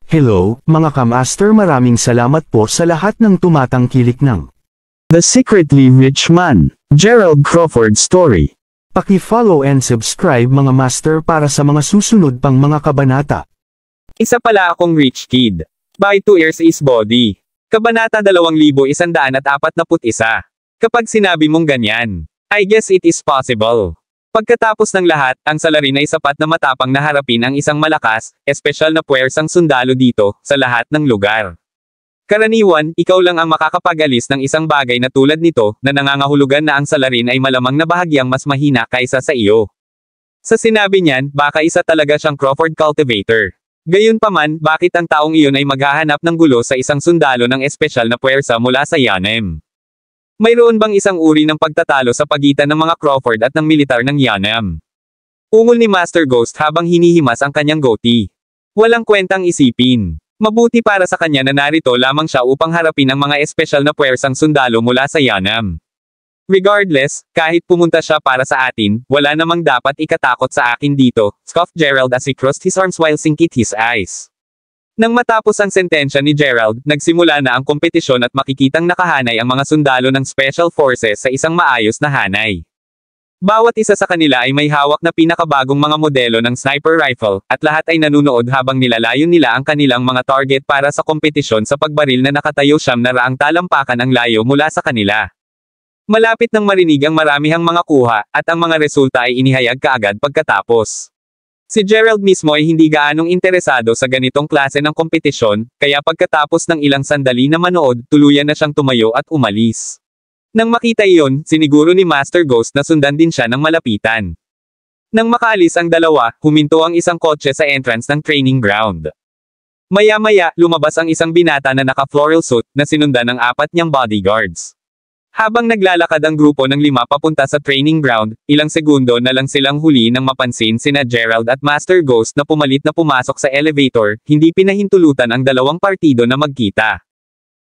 Hello, mga kamaster, maraming salamat po sa lahat ng tumatangkilik ng The Secretly Rich Man, Gerald Crawford Story. Paki-follow and subscribe mga master para sa mga susunod pang mga kabanata. Isa pala akong rich kid. By 2 years is body. Kabanata 2141. Kapag sinabi mong ganyan, I guess it is possible. Pagkatapos ng lahat, ang salarin ay sapat na matapang na harapin ang isang malakas, espesyal na puwersang sundalo dito, sa lahat ng lugar. Karaniwan, ikaw lang ang makakapag-alis ng isang bagay na tulad nito, na nangangahulugan na ang salarin ay malamang na bahagyang mas mahina kaysa sa iyo. Sa sinabi niyan, baka isa talaga siyang Crawford cultivator. Gayunpaman, bakit ang taong iyon ay maghahanap ng gulo sa isang sundalo ng espesyal na puwersa mula sa Yanam? Mayroon bang isang uri ng pagtatalo sa pagitan ng mga Crawford at ng militar ng Yanam? Ungol ni Master Ghost habang hinihimas ang kanyang goatee. Walang kwentang isipin. Mabuti para sa kanya na narito lamang siya upang harapin ang mga espesyal na puwersang sundalo mula sa Yanam. Regardless, kahit pumunta siya para sa atin, wala namang dapat ikatakot sa akin dito, scoffed Gerald as he crossed his arms while sinking his eyes. Nang matapos ang sentensya ni Gerald, nagsimula na ang kompetisyon at makikitang nakahanay ang mga sundalo ng Special Forces sa isang maayos na hanay. Bawat isa sa kanila ay may hawak na pinakabagong mga modelo ng sniper rifle, at lahat ay nanunood habang nilalayon nila ang kanilang mga target para sa kompetisyon sa pagbaril na nakatayo 700 talampakan ang layo mula sa kanila. Malapit nang marinig ang maramihang mga kuha, at ang mga resulta ay inihayag kaagad pagkatapos. Si Gerald mismo ay hindi gaanong interesado sa ganitong klase ng kompetisyon, kaya pagkatapos ng ilang sandali na manood, tuluyan na siyang tumayo at umalis. Nang makita iyon, siniguro ni Master Ghost na sundan din siya ng malapitan. Nang makaalis ang dalawa, huminto ang isang kotse sa entrance ng training ground. Maya-maya, lumabas ang isang binata na naka-floral suit, na sinundan ng 4 niyang bodyguards. Habang naglalakad ang grupo ng 5 papunta sa training ground, ilang segundo na lang silang huli nang mapansin sina Gerald at Master Ghost na pumalit na pumasok sa elevator, hindi pinahintulutan ang dalawang partido na magkita.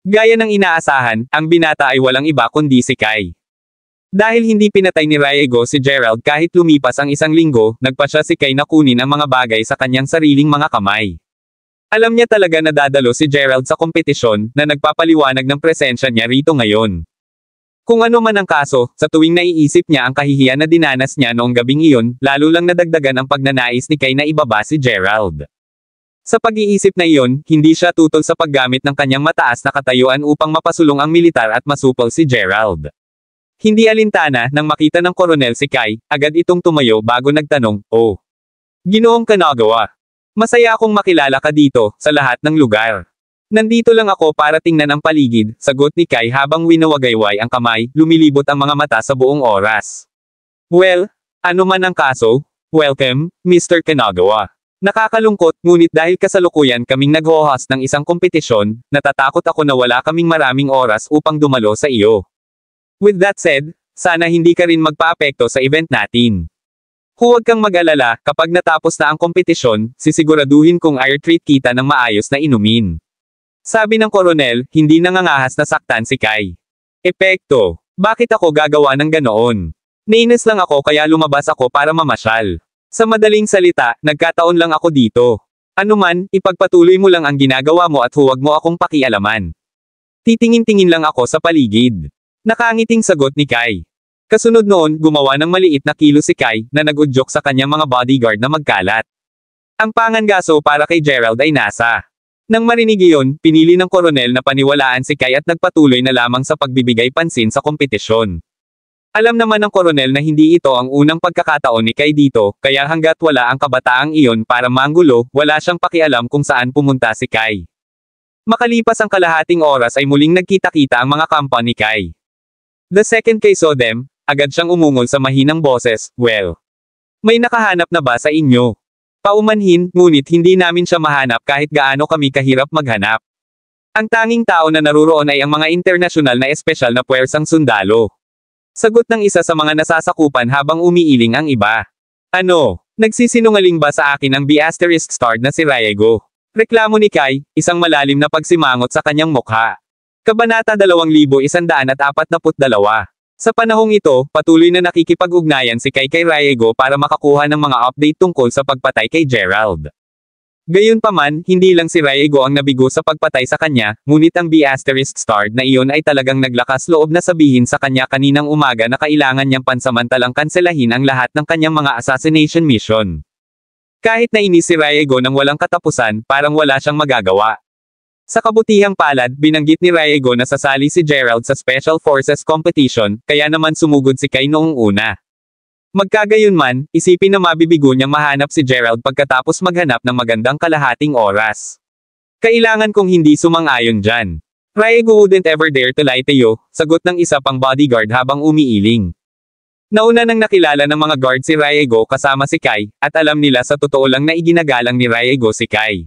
Gaya ng inaasahan, ang binata ay walang iba kundi si Kai. Dahil hindi pinatay ni Riego si Gerald kahit lumipas ang isang linggo, nagpa siya si Kai na kunin ang mga bagay sa kanyang sariling mga kamay. Alam niya talaga na dadalo si Gerald sa kompetisyon, na nagpapaliwanag ng presensya niya rito ngayon. Kung ano man ang kaso, sa tuwing naiisip niya ang kahihiyan na dinanas niya noong gabing iyon, lalo lang nadagdagan ang pagnanais ni Kai na ibaba si Gerald. Sa pag-iisip na iyon, hindi siya tutol sa paggamit ng kanyang mataas na katayuan upang mapasulong ang militar at masupol si Gerald. Hindi alintana, nang makita ng koronel si Kai, agad itong tumayo bago nagtanong, "Oh, Ginoong Kanagawa, masaya akong makilala ka dito, sa lahat ng lugar." "Nandito lang ako para tingnan ang paligid," sagot ni Kai habang winawagayway ang kamay, lumilibot ang mga mata sa buong oras. "Well, ano man ang kaso, welcome, Mr. Kanagawa. Nakakalungkot, ngunit dahil kasalukuyan kaming nag-host ng isang kompetisyon, natatakot ako na wala kaming maraming oras upang dumalo sa iyo. With that said, sana hindi ka rin magpaapekto sa event natin. Huwag kang mag-alala, kapag natapos na ang kompetisyon, sisiguraduhin kong air-treat kita ng maayos na inumin." Sabi ng koronel, hindi nangangahas na saktan si Kai. "Epekto. Bakit ako gagawa ng ganoon? Nainis lang ako kaya lumabas ako para mamasyal. Sa madaling salita, nagkataon lang ako dito. Ano man, ipagpatuloy mo lang ang ginagawa mo at huwag mo akong pakialaman." Titingin-tingin lang ako sa paligid. Nakangiting sagot ni Kai. Kasunod noon, gumawa ng maliit na kilo si Kai, na nag-udyok sa kanyang mga bodyguard na magkalat. Ang pangangaso para kay Gerald ay nasa. Nang marinig iyon, pinili ng koronel na paniwalaan si Kai at nagpatuloy na lamang sa pagbibigay pansin sa kompetisyon. Alam naman ng koronel na hindi ito ang unang pagkakataon ni Kai dito, kaya hanggat wala ang kabataang iyon para manggulo, wala siyang pakialam kung saan pumunta si Kai. Makalipas ang kalahating oras ay muling nagkita-kita ang mga kampa ni Kai. The second Kai saw them, agad siyang umungol sa mahinang boses, "Well, may nakahanap na ba sa inyo? Paumanhin, ngunit hindi namin siya mahanap kahit gaano kami kahirap maghanap. Ang tanging tao na naruroon ay ang mga internasyonal na espesyal na puwersang sundalo." Sagot ng isa sa mga nasasakupan habang umiiling ang iba. "Ano? Nagsisinungaling ba sa akin ang B***starred na si Riego?" Reklamo ni Kai, isang malalim na pagsimangot sa kanyang mukha. Kabanata 2142. Sa panahong ito, patuloy na nakikipag-ugnayan si Kai kay Riego para makakuha ng mga update tungkol sa pagpatay kay Gerald. Gayunpaman, hindi lang si Riego ang nabigo sa pagpatay sa kanya, ngunit ang B***star na iyon ay talagang naglakas loob na sabihin sa kanya kaninang umaga na kailangan niyang pansamantalang kanselahin ang lahat ng kanyang mga assassination mission. Kahit nainis si Riego nang walang katapusan, parang wala siyang magagawa. Sa kabutihang palad, binanggit ni Riego na sasali si Gerald sa Special Forces Competition, kaya naman sumugod si Kai noong una. Magkagayunman, isipin na mabibigo niyang mahanap si Gerald pagkatapos maghanap ng magandang kalahating oras. Kailangan kong hindi sumang-ayon dyan. Riego wouldn't ever dare to lie to you, sagot ng isa pang bodyguard habang umiiling. Nauna nang nakilala ng mga guard si Riego kasama si Kai, at alam nila sa totoo lang na iginagalang ni Riego si Kai.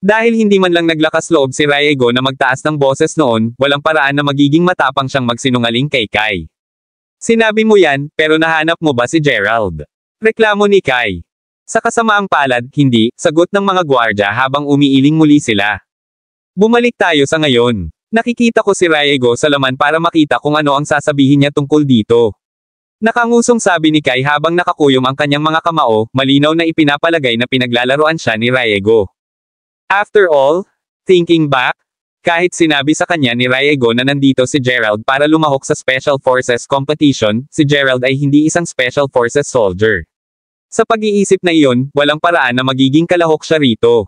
Dahil hindi man lang naglakas loob si Riego na magtaas ng boses noon, walang paraan na magiging matapang siyang magsinungaling kay Kai. Sinabi mo yan, pero nahanap mo ba si Gerald? Reklamo ni Kai. Sa kasamaang palad, hindi, sagot ng mga gwardya habang umiiling muli sila. Bumalik tayo sa ngayon. Nakikita ko si Riego sa laman para makita kung ano ang sasabihin niya tungkol dito. Nakangusong sabi ni Kai habang nakakuyom ang kanyang mga kamao, malinaw na ipinapalagay na pinaglalaroan siya ni Riego. After all, thinking back, kahit sinabi sa kanya ni Riego na nandito si Gerald para lumahok sa Special Forces Competition, si Gerald ay hindi isang Special Forces soldier. Sa pag-iisip na iyon, walang paraan na magiging kalahok siya rito.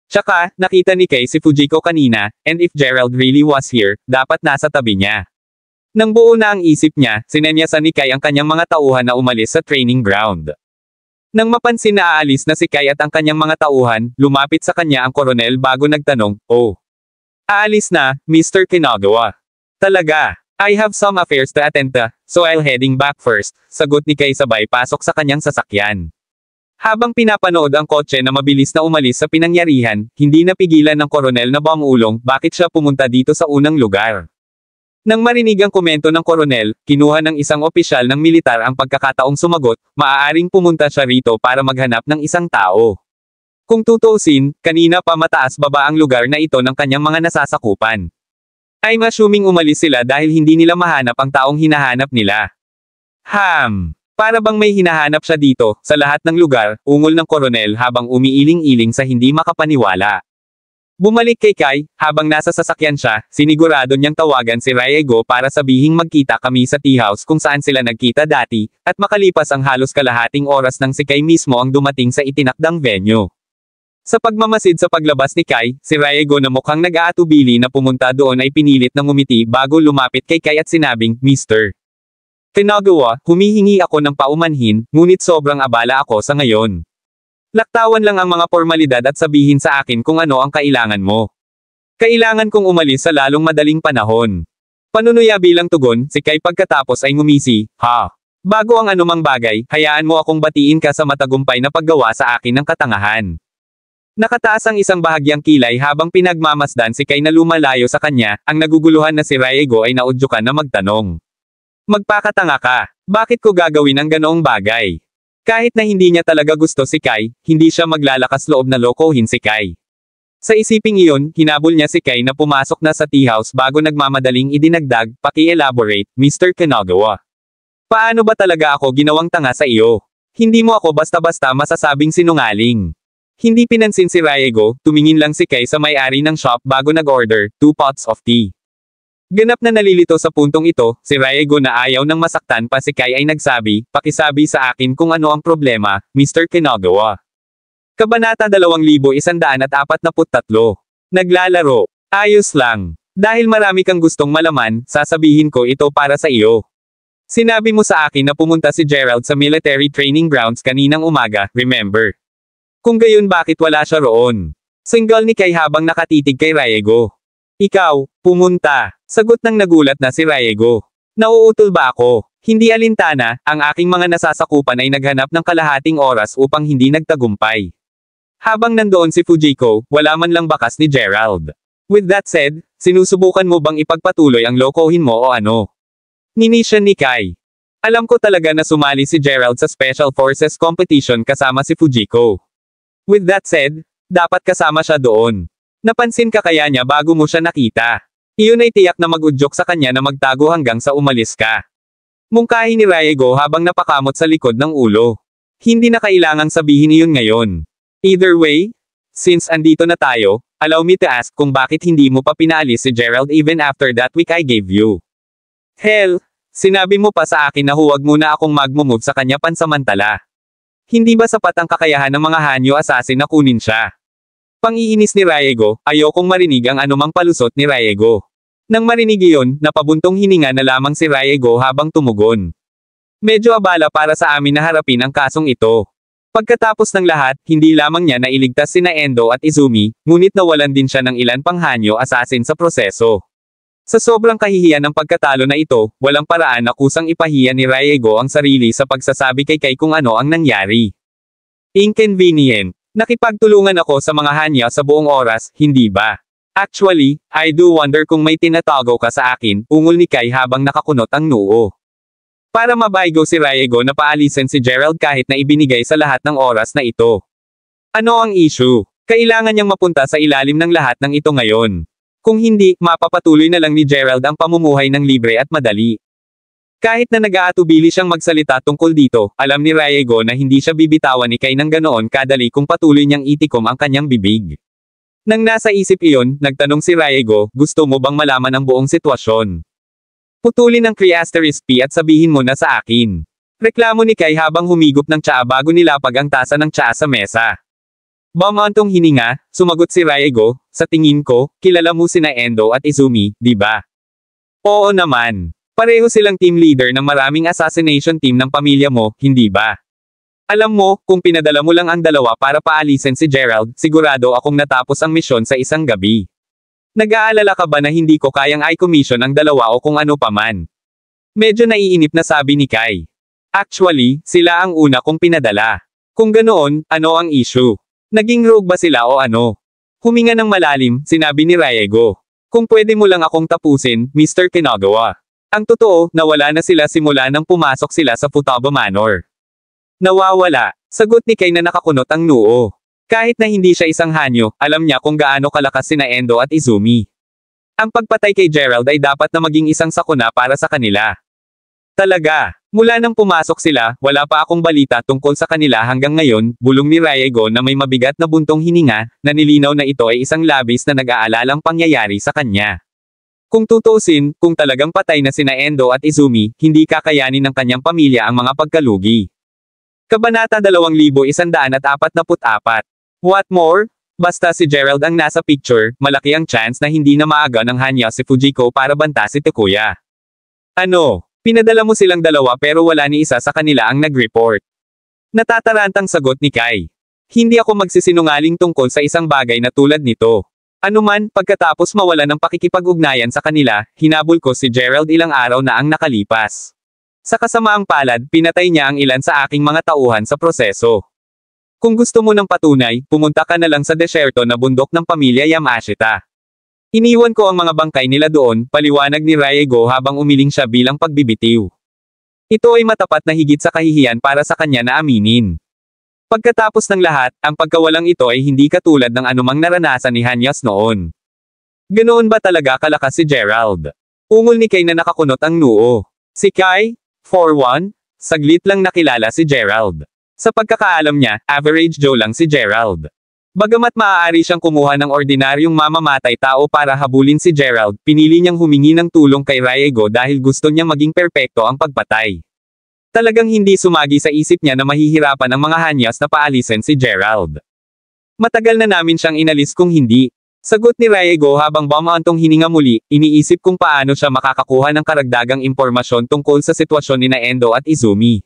Tsaka, nakita ni Kai si Fujiko kanina, and if Gerald really was here, dapat nasa tabi niya. Nang buo na ang isip niya, sinenyasan ni Kai ang kanyang mga tauhan na umalis sa training ground. Nang mapansin na aalis na si Kai at ang kanyang mga tauhan, lumapit sa kanya ang koronel bago nagtanong, "Oh, aalis na, Mr. Kinagawa." "Talaga? I have some affairs to attend to, so I'll heading back first," sagot ni Kai sabay pasok sa kanyang sasakyan. Habang pinapanood ang kotse na mabilis na umalis sa pinangyarihan, hindi napigilan ng koronel na bumulong bakit siya pumunta dito sa unang lugar. Nang marinig ang komento ng koronel, kinuha ng isang opisyal ng militar ang pagkakataong sumagot, maaaring pumunta siya rito para maghanap ng isang tao. Kung tutuusin, kanina pa mataas baba ang lugar na ito ng kanyang mga nasasakupan. I'm assuming umalis sila dahil hindi nila mahanap ang taong hinahanap nila. Para bang may hinahanap siya dito, sa lahat ng lugar, ungol ng koronel habang umiiling-iling sa hindi makapaniwala. Bumalik kay Kai, habang nasa sasakyan siya, sinigurado niyang tawagan si Riego para sabihing magkita kami sa tea house kung saan sila nagkita dati, at makalipas ang halos kalahating oras nang si Kai mismo ang dumating sa itinakdang venue. Sa pagmamasid sa paglabas ni Kai, si Riego na mukhang nag-aatubili na pumunta doon ay pinilit na ngumiti bago lumapit kay Kai at sinabing, "Mr. Kinagawa, humihingi ako ng paumanhin, ngunit sobrang abala ako sa ngayon. Laktawan lang ang mga formalidad at sabihin sa akin kung ano ang kailangan mo. Kailangan kong umalis sa lalong madaling panahon." Panunuya bilang tugon, si Kai pagkatapos ay ngumisi, "Bago ang anumang bagay, hayaan mo akong batiin ka sa matagumpay na paggawa sa akin ng katangahan." Nakataas ang isang bahagyang kilay habang pinagmamasdan si Kai na lumalayo sa kanya, ang naguguluhan na si Riego ay naudyukan na magtanong. "Magpakatanga ka, bakit ko gagawin ang ganoong bagay?" Kahit na hindi niya talaga gusto si Kai, hindi siya maglalakas loob na lokohin si Kai. Sa isiping iyon, hinabol niya si Kai na pumasok na sa tea house bago nagmamadaling idinagdag, "Paki-elaborate, Mr. Kinagawa. Paano ba talaga ako ginawang tanga sa iyo? Hindi mo ako basta-basta masasabing sinungaling." Hindi pinansin si Riego, tumingin lang si Kai sa may-ari ng shop bago nag-order, 2 pots of tea. Ganap na nalilito sa puntong ito, si Riego na ayaw nang masaktan pa si Kai ay nagsabi, "Pakisabi sa akin kung ano ang problema, Mr. Kinagawa." Kabanata 2143. Naglalaro. Ayos lang. Dahil marami kang gustong malaman, sasabihin ko ito para sa iyo. Sinabi mo sa akin na pumunta si Gerald sa military training grounds kaninang umaga, remember? Kung gayon bakit wala siya roon? Single ni Kai habang nakatitig kay Riego. "Ikaw, pumunta." Sagot ng nagulat na si Riego. "Nauutol ba ako?" Hindi alintana, ang aking mga nasasakupan ay naghanap ng kalahating oras upang hindi nagtagumpay. Habang nandoon si Fujiko, wala man lang bakas ni Gerald. With that said, sinusubukan mo bang ipagpatuloy ang lokohin mo o ano? Ninisyon ni Kai. Alam ko talaga na sumali si Gerald sa Special Forces Competition kasama si Fujiko. With that said, dapat kasama siya doon. Napansin ka kaya niya bago mo siya nakita. Iyon ay tiyak na mag-udyok sa kanya na magtago hanggang sa umalis ka. Mungkahi ni Riego habang napakamot sa likod ng ulo. Hindi na kailangang sabihin iyon ngayon. Either way, Since andito na tayo, allow me to ask kung bakit hindi mo pa pinaalis si Gerald even after that week I gave you. Hell, sinabi mo pa sa akin na huwag muna akong mag-move sa kanya pansamantala. Hindi ba sapat ang kakayahan ng mga Hanyo assassin na kunin siya? Pang-iinis ni Riego, ayokong marinig ang anumang palusot ni Riego. Nang marinig iyon, napabuntong hininga na lamang si Riego habang tumugon. Medyo abala para sa amin na harapin ang kasong ito. Pagkatapos ng lahat, hindi lamang niya nailigtas sina Endo at Izumi, ngunit nawalan din siya ng ilan pang Hanyo assassin sa proseso. Sa sobrang kahihiyan ng pagkatalo na ito, walang paraan na kusang ipahiya ni Riego ang sarili sa pagsasabi kay Kai kung ano ang nangyari. Inconvenient. Nakipagtulungan ako sa mga Hanyo sa buong oras, hindi ba? Actually, I do wonder kung may tinatago ka sa akin, ungol ni Kai habang nakakunot ang noo. Para mabaygo si Riego na paalisin si Gerald kahit na ibinigay sa lahat ng oras na ito. Ano ang issue? Kailangan niyang mapunta sa ilalim ng lahat ng ito ngayon. Kung hindi, mapapatuloy na lang ni Gerald ang pamumuhay ng libre at madali. Kahit na nag-aatubili siyang magsalita tungkol dito, alam ni Riego na hindi siya bibitawan ni Kai ng ganoon kadali kung patuloy niyang itikom ang kanyang bibig. Nang nasa isip iyon, nagtanong si Riego, gusto mo bang malaman ang buong sitwasyon? Putulin ang P** at sabihin mo na sa akin. Reklamo ni Kai habang humigop ng tsaa bago nilapag ang tasa ng tsaa sa mesa. Bumantong hininga, sumagot si Riego, sa tingin ko, kilala mo sina Endo at Izumi, di ba? Oo naman. Pareho silang team leader ng maraming assassination team ng pamilya mo, hindi ba? Alam mo, kung pinadala mo lang ang dalawa para paalisin si Gerald, sigurado akong natapos ang misyon sa isang gabi. Nag-aalala ka ba na hindi ko kayang i-commission ang dalawa o kung ano paman? Medyo naiinip na sabi ni Kai. Actually, sila ang una kong pinadala. Kung ganoon, ano ang issue? Naging rogue ba sila o ano? Huminga ng malalim, sinabi ni Riego. Kung pwede mo lang akong tapusin, Mr. Kinagawa. Ang totoo, nawala na sila simula nang pumasok sila sa Futaba Manor. Nawawala. Sagot ni Kai na nakakunot ang noo. Kahit na hindi siya isang Hanyo, alam niya kung gaano kalakas sina Endo at Izumi. Ang pagpatay kay Gerald ay dapat na maging isang sakuna para sa kanila. Talaga, mula nang pumasok sila, wala pa akong balita tungkol sa kanila hanggang ngayon, bulong ni Riego na may mabigat na buntong hininga, na nilinaw na ito ay isang labis na nag-aalalang pangyayari sa kanya. Kung tutuusin, kung talagang patay na sina Endo at Izumi, hindi kakayanin ng kanyang pamilya ang mga pagkalugi. Kabanata 2144. What more? Basta si Gerald ang nasa picture, malaki ang chance na hindi na maaga ng Hanyo si Fujiko para banta si Takuya. Ano? Pinadala mo silang dalawa pero wala ni isa sa kanila ang nag-report. Natatarantang sagot ni Kai. Hindi ako magsisinungaling tungkol sa isang bagay na tulad nito. Anuman, pagkatapos mawala ng pakikipag-ugnayan sa kanila, hinabol ko si Gerald ilang araw na ang nakalipas. Sa kasamaang palad, pinatay niya ang ilan sa aking mga tauhan sa proseso. Kung gusto mo ng patunay, pumunta ka na lang sa desyerto na bundok ng pamilya Yamashita. Iniwan ko ang mga bangkay nila doon, paliwanag ni Riego habang umiling siya bilang pagbibitiw. Ito ay matapat na higit sa kahihiyan para sa kanya na aminin. Pagkatapos ng lahat, ang pagkawalang ito ay hindi katulad ng anumang naranasan ni Hanyas noon. Ganoon ba talaga kalakas si Gerald? Ungol ni Kai na nakakunot ang noo. Si Kai? For one, saglit lang nakilala si Gerald. Sa pagkakaalam niya, average Joe lang si Gerald. Bagamat maaari siyang kumuha ng ordinaryong mamamatay tao para habulin si Gerald, pinili niyang humingi ng tulong kay Riego dahil gusto niyang maging perpekto ang pagpatay. Talagang hindi sumagi sa isip niya na mahihirapan ang mga Hanyas na paalisin si Gerald. Matagal na namin siyang inalis kung hindi. Sagot ni Riego habang bumantong hininga muli, iniisip kung paano siya makakakuha ng karagdagang impormasyon tungkol sa sitwasyon ni Endo at Izumi.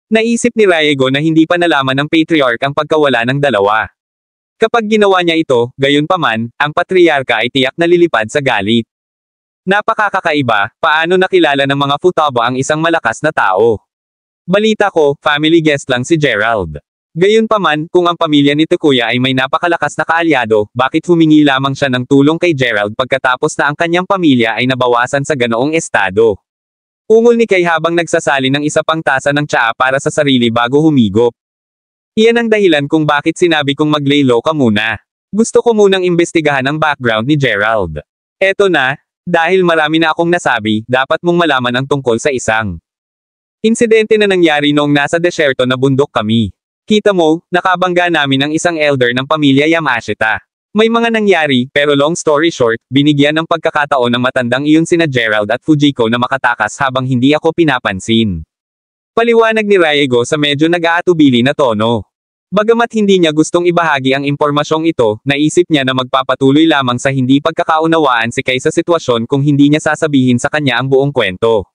Naisip ni Riego na hindi pa nalaman ng patriarch ang pagkawala ng dalawa. Kapag ginawa niya ito, gayunpaman, ang patriarka ay tiyak na lilipad sa galit. Napakakaiba, paano nakilala ng mga Futaba ang isang malakas na tao? Balita ko, family guest lang si Gerald. Gayunpaman, kung ang pamilya ni Takuya ay may napakalakas na kaalyado, bakit humingi lamang siya ng tulong kay Gerald pagkatapos na ang kanyang pamilya ay nabawasan sa ganoong estado? Ungol ni Kai habang nagsasali ng isa pang tasa ng tsaa para sa sarili bago humigop. Iyan ang dahilan kung bakit sinabi kong mag-lay low ka muna. Gusto ko munang imbestigahan ang background ni Gerald. Eto na, dahil marami na akong nasabi, dapat mong malaman ang tungkol sa isang insidente na nangyari noong nasa desyerto na bundok kami. Kita mo, nakabangga namin ang isang elder ng pamilya Yamashita. May mga nangyari, pero long story short, binigyan ng pagkakataon ng matandang iyon sina Gerald at Fujiko na makatakas habang hindi ako pinapansin. Paliwanag ni Riego sa medyo nag-aatubili na tono. Bagamat hindi niya gustong ibahagi ang impormasyong ito, naisip niya na magpapatuloy lamang sa hindi pagkakaunawaan si Kai sa sitwasyon kung hindi niya sasabihin sa kanya ang buong kwento.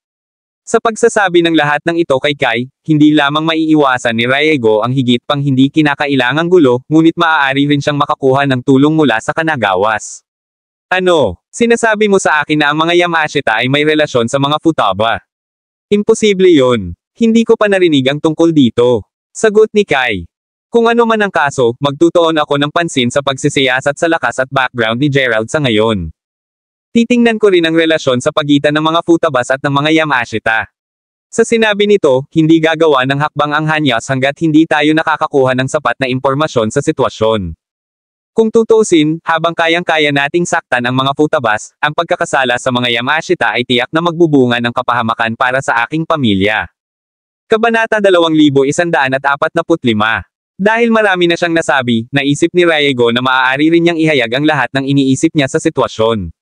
Sa pagsasabi ng lahat ng ito kay Kai, hindi lamang maiiwasan ni Riego ang higit pang hindi kinakailangang gulo, ngunit maaari rin siyang makakuha ng tulong mula sa Kanagawas. Ano? Sinasabi mo sa akin na ang mga Yamashita ay may relasyon sa mga Futaba? Imposible yon. Hindi ko pa narinig ang tungkol dito. Sagot ni Kai. Kung ano man ang kaso, magtutuon ako ng pansin sa pagsisiyasat sa lakas at background ni Gerald sa ngayon. Titingnan ko rin ang relasyon sa pagitan ng mga Futabas at ng mga Yamashita. Sa sinabi nito, hindi gagawa ng hakbang ang Hanyas hanggat hindi tayo nakakakuha ng sapat na impormasyon sa sitwasyon. Kung tutuusin, habang kayang-kaya nating saktan ang mga Futabas, ang pagkakasala sa mga Yamashita ay tiyak na magbubunga ng kapahamakan para sa aking pamilya. Kabanata 2145. Dahil marami na siyang nasabi, naisip ni Riego na maaari rin niyang ihayag ang lahat ng iniisip niya sa sitwasyon.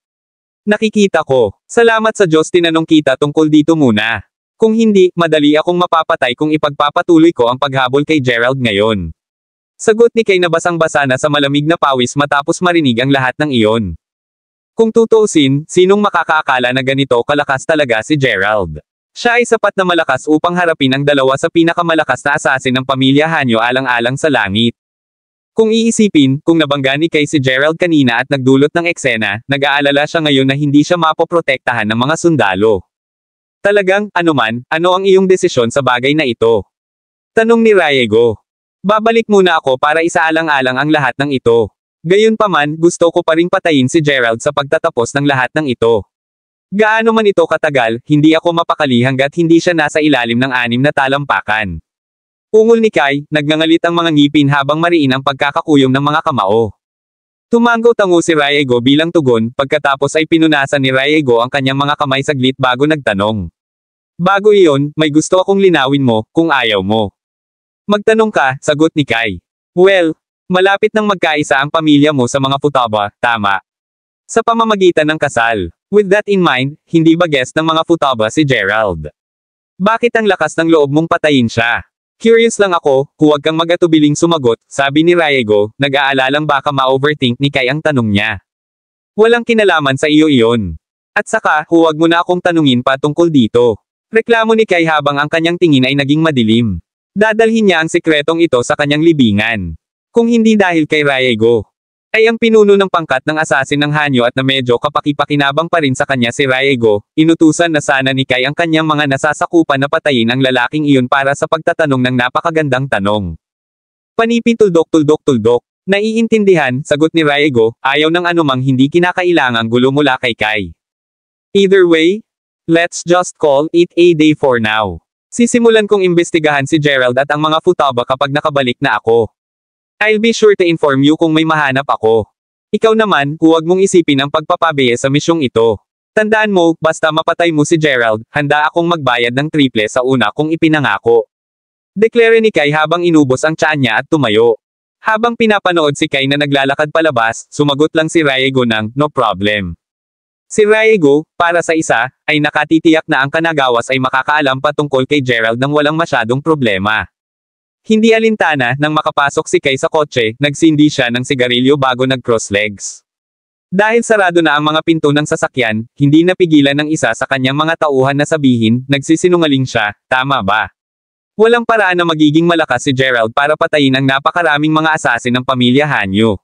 Nakikita ko. Salamat sa Diyos tinanong kita tungkol dito muna. Kung hindi, madali akong mapapatay kung ipagpapatuloy ko ang paghabol kay Gerald ngayon. Sagot ni Kai na basang-basa na sa malamig na pawis matapos marinig ang lahat ng iyon. Kung tutuusin, sinong makakaakala na ganito kalakas talaga si Gerald? Siya ay sapat na malakas upang harapin ang dalawa sa pinakamalakas na asasin ng pamilya Hanyo alang-alang sa langit. Kung iisipin, kung nabangga ni Kai si Gerald kanina at nagdulot ng eksena, nag-aalala siya ngayon na hindi siya mapoprotektahan ng mga sundalo. Talagang, ano ang iyong desisyon sa bagay na ito? Tanong ni Riego. Babalik muna ako para isaalang-alang ang lahat ng ito. Gayunpaman, gusto ko pa ring patayin si Gerald sa pagtatapos ng lahat ng ito. Gaano man ito katagal, hindi ako mapakali hanggat hindi siya nasa ilalim ng 6 na talampakan. Ungol ni Kai, nagngangalit ang mga ngipin habang mariin ang pagkakakuyom ng mga kamao. Tumango-tango si Riego bilang tugon, pagkatapos ay pinunasan ni Riego ang kanyang mga kamay saglit bago nagtanong. Bago iyon, may gusto akong linawin mo, kung ayaw mo. Magtanong ka, sagot ni Kai. Well, malapit nang magkaisa ang pamilya mo sa mga Futaba, tama? Sa pamamagitan ng kasal. With that in mind, hindi ba guest ng mga Futaba si Gerald? Bakit ang lakas ng loob mong patayin siya? Curious lang ako, huwag kang mag-atubiling sumagot, sabi ni Riego, nag-aalalang baka ma-overthink ni Kai ang tanong niya. Walang kinalaman sa iyo iyon. At saka, huwag mo na akong tanungin pa tungkol dito. Reklamo ni Kai habang ang kanyang tingin ay naging madilim. Dadalhin niya ang sikretong ito sa kanyang libingan. Kung hindi dahil kay Riego, ay ang pinuno ng pangkat ng asasin ng Hanyo at na medyo kapakipakinabang pa rin sa kanya si Riego, inutusan na sana ni Kai ang kanyang mga nasasakupan na patayin ang lalaking iyon para sa pagtatanong ng napakagandang tanong. Panipi tuldok. Naiintindihan, sagot ni Riego, ayaw ng anumang hindi kinakailangang gulo mula kay Kai. Either way, let's just call it a day for now. Sisimulan kong imbestigahan si Gerald at ang mga Futaba kapag nakabalik na ako. I'll be sure to inform you kung may mahanap ako. Ikaw naman, huwag mong isipin ang pagpapabiye sa misyong ito. Tandaan mo, basta mapatay mo si Gerald, handa akong magbayad ng triple sa una kong ipinangako. Deklare ni Kai habang inubos ang tiyan niya at tumayo. Habang pinapanood si Kai na naglalakad palabas, sumagot lang si Riego ng, no problem. Si Riego, para sa isa, ay nakatitiyak na ang Kanagawas ay makakaalam patungkol kay Gerald nang walang masyadong problema. Hindi alintana, nang makapasok si Kai sa kotse, nagsindi siya ng sigarilyo bago nag-cross legs. Dahil sarado na ang mga pinto ng sasakyan, hindi napigilan ng isa sa kanyang mga tauhan na sabihin, nagsisinungaling siya, tama ba? Walang paraan na magiging malakas si Gerald para patayin ang napakaraming mga asasin ng pamilya Hanyo.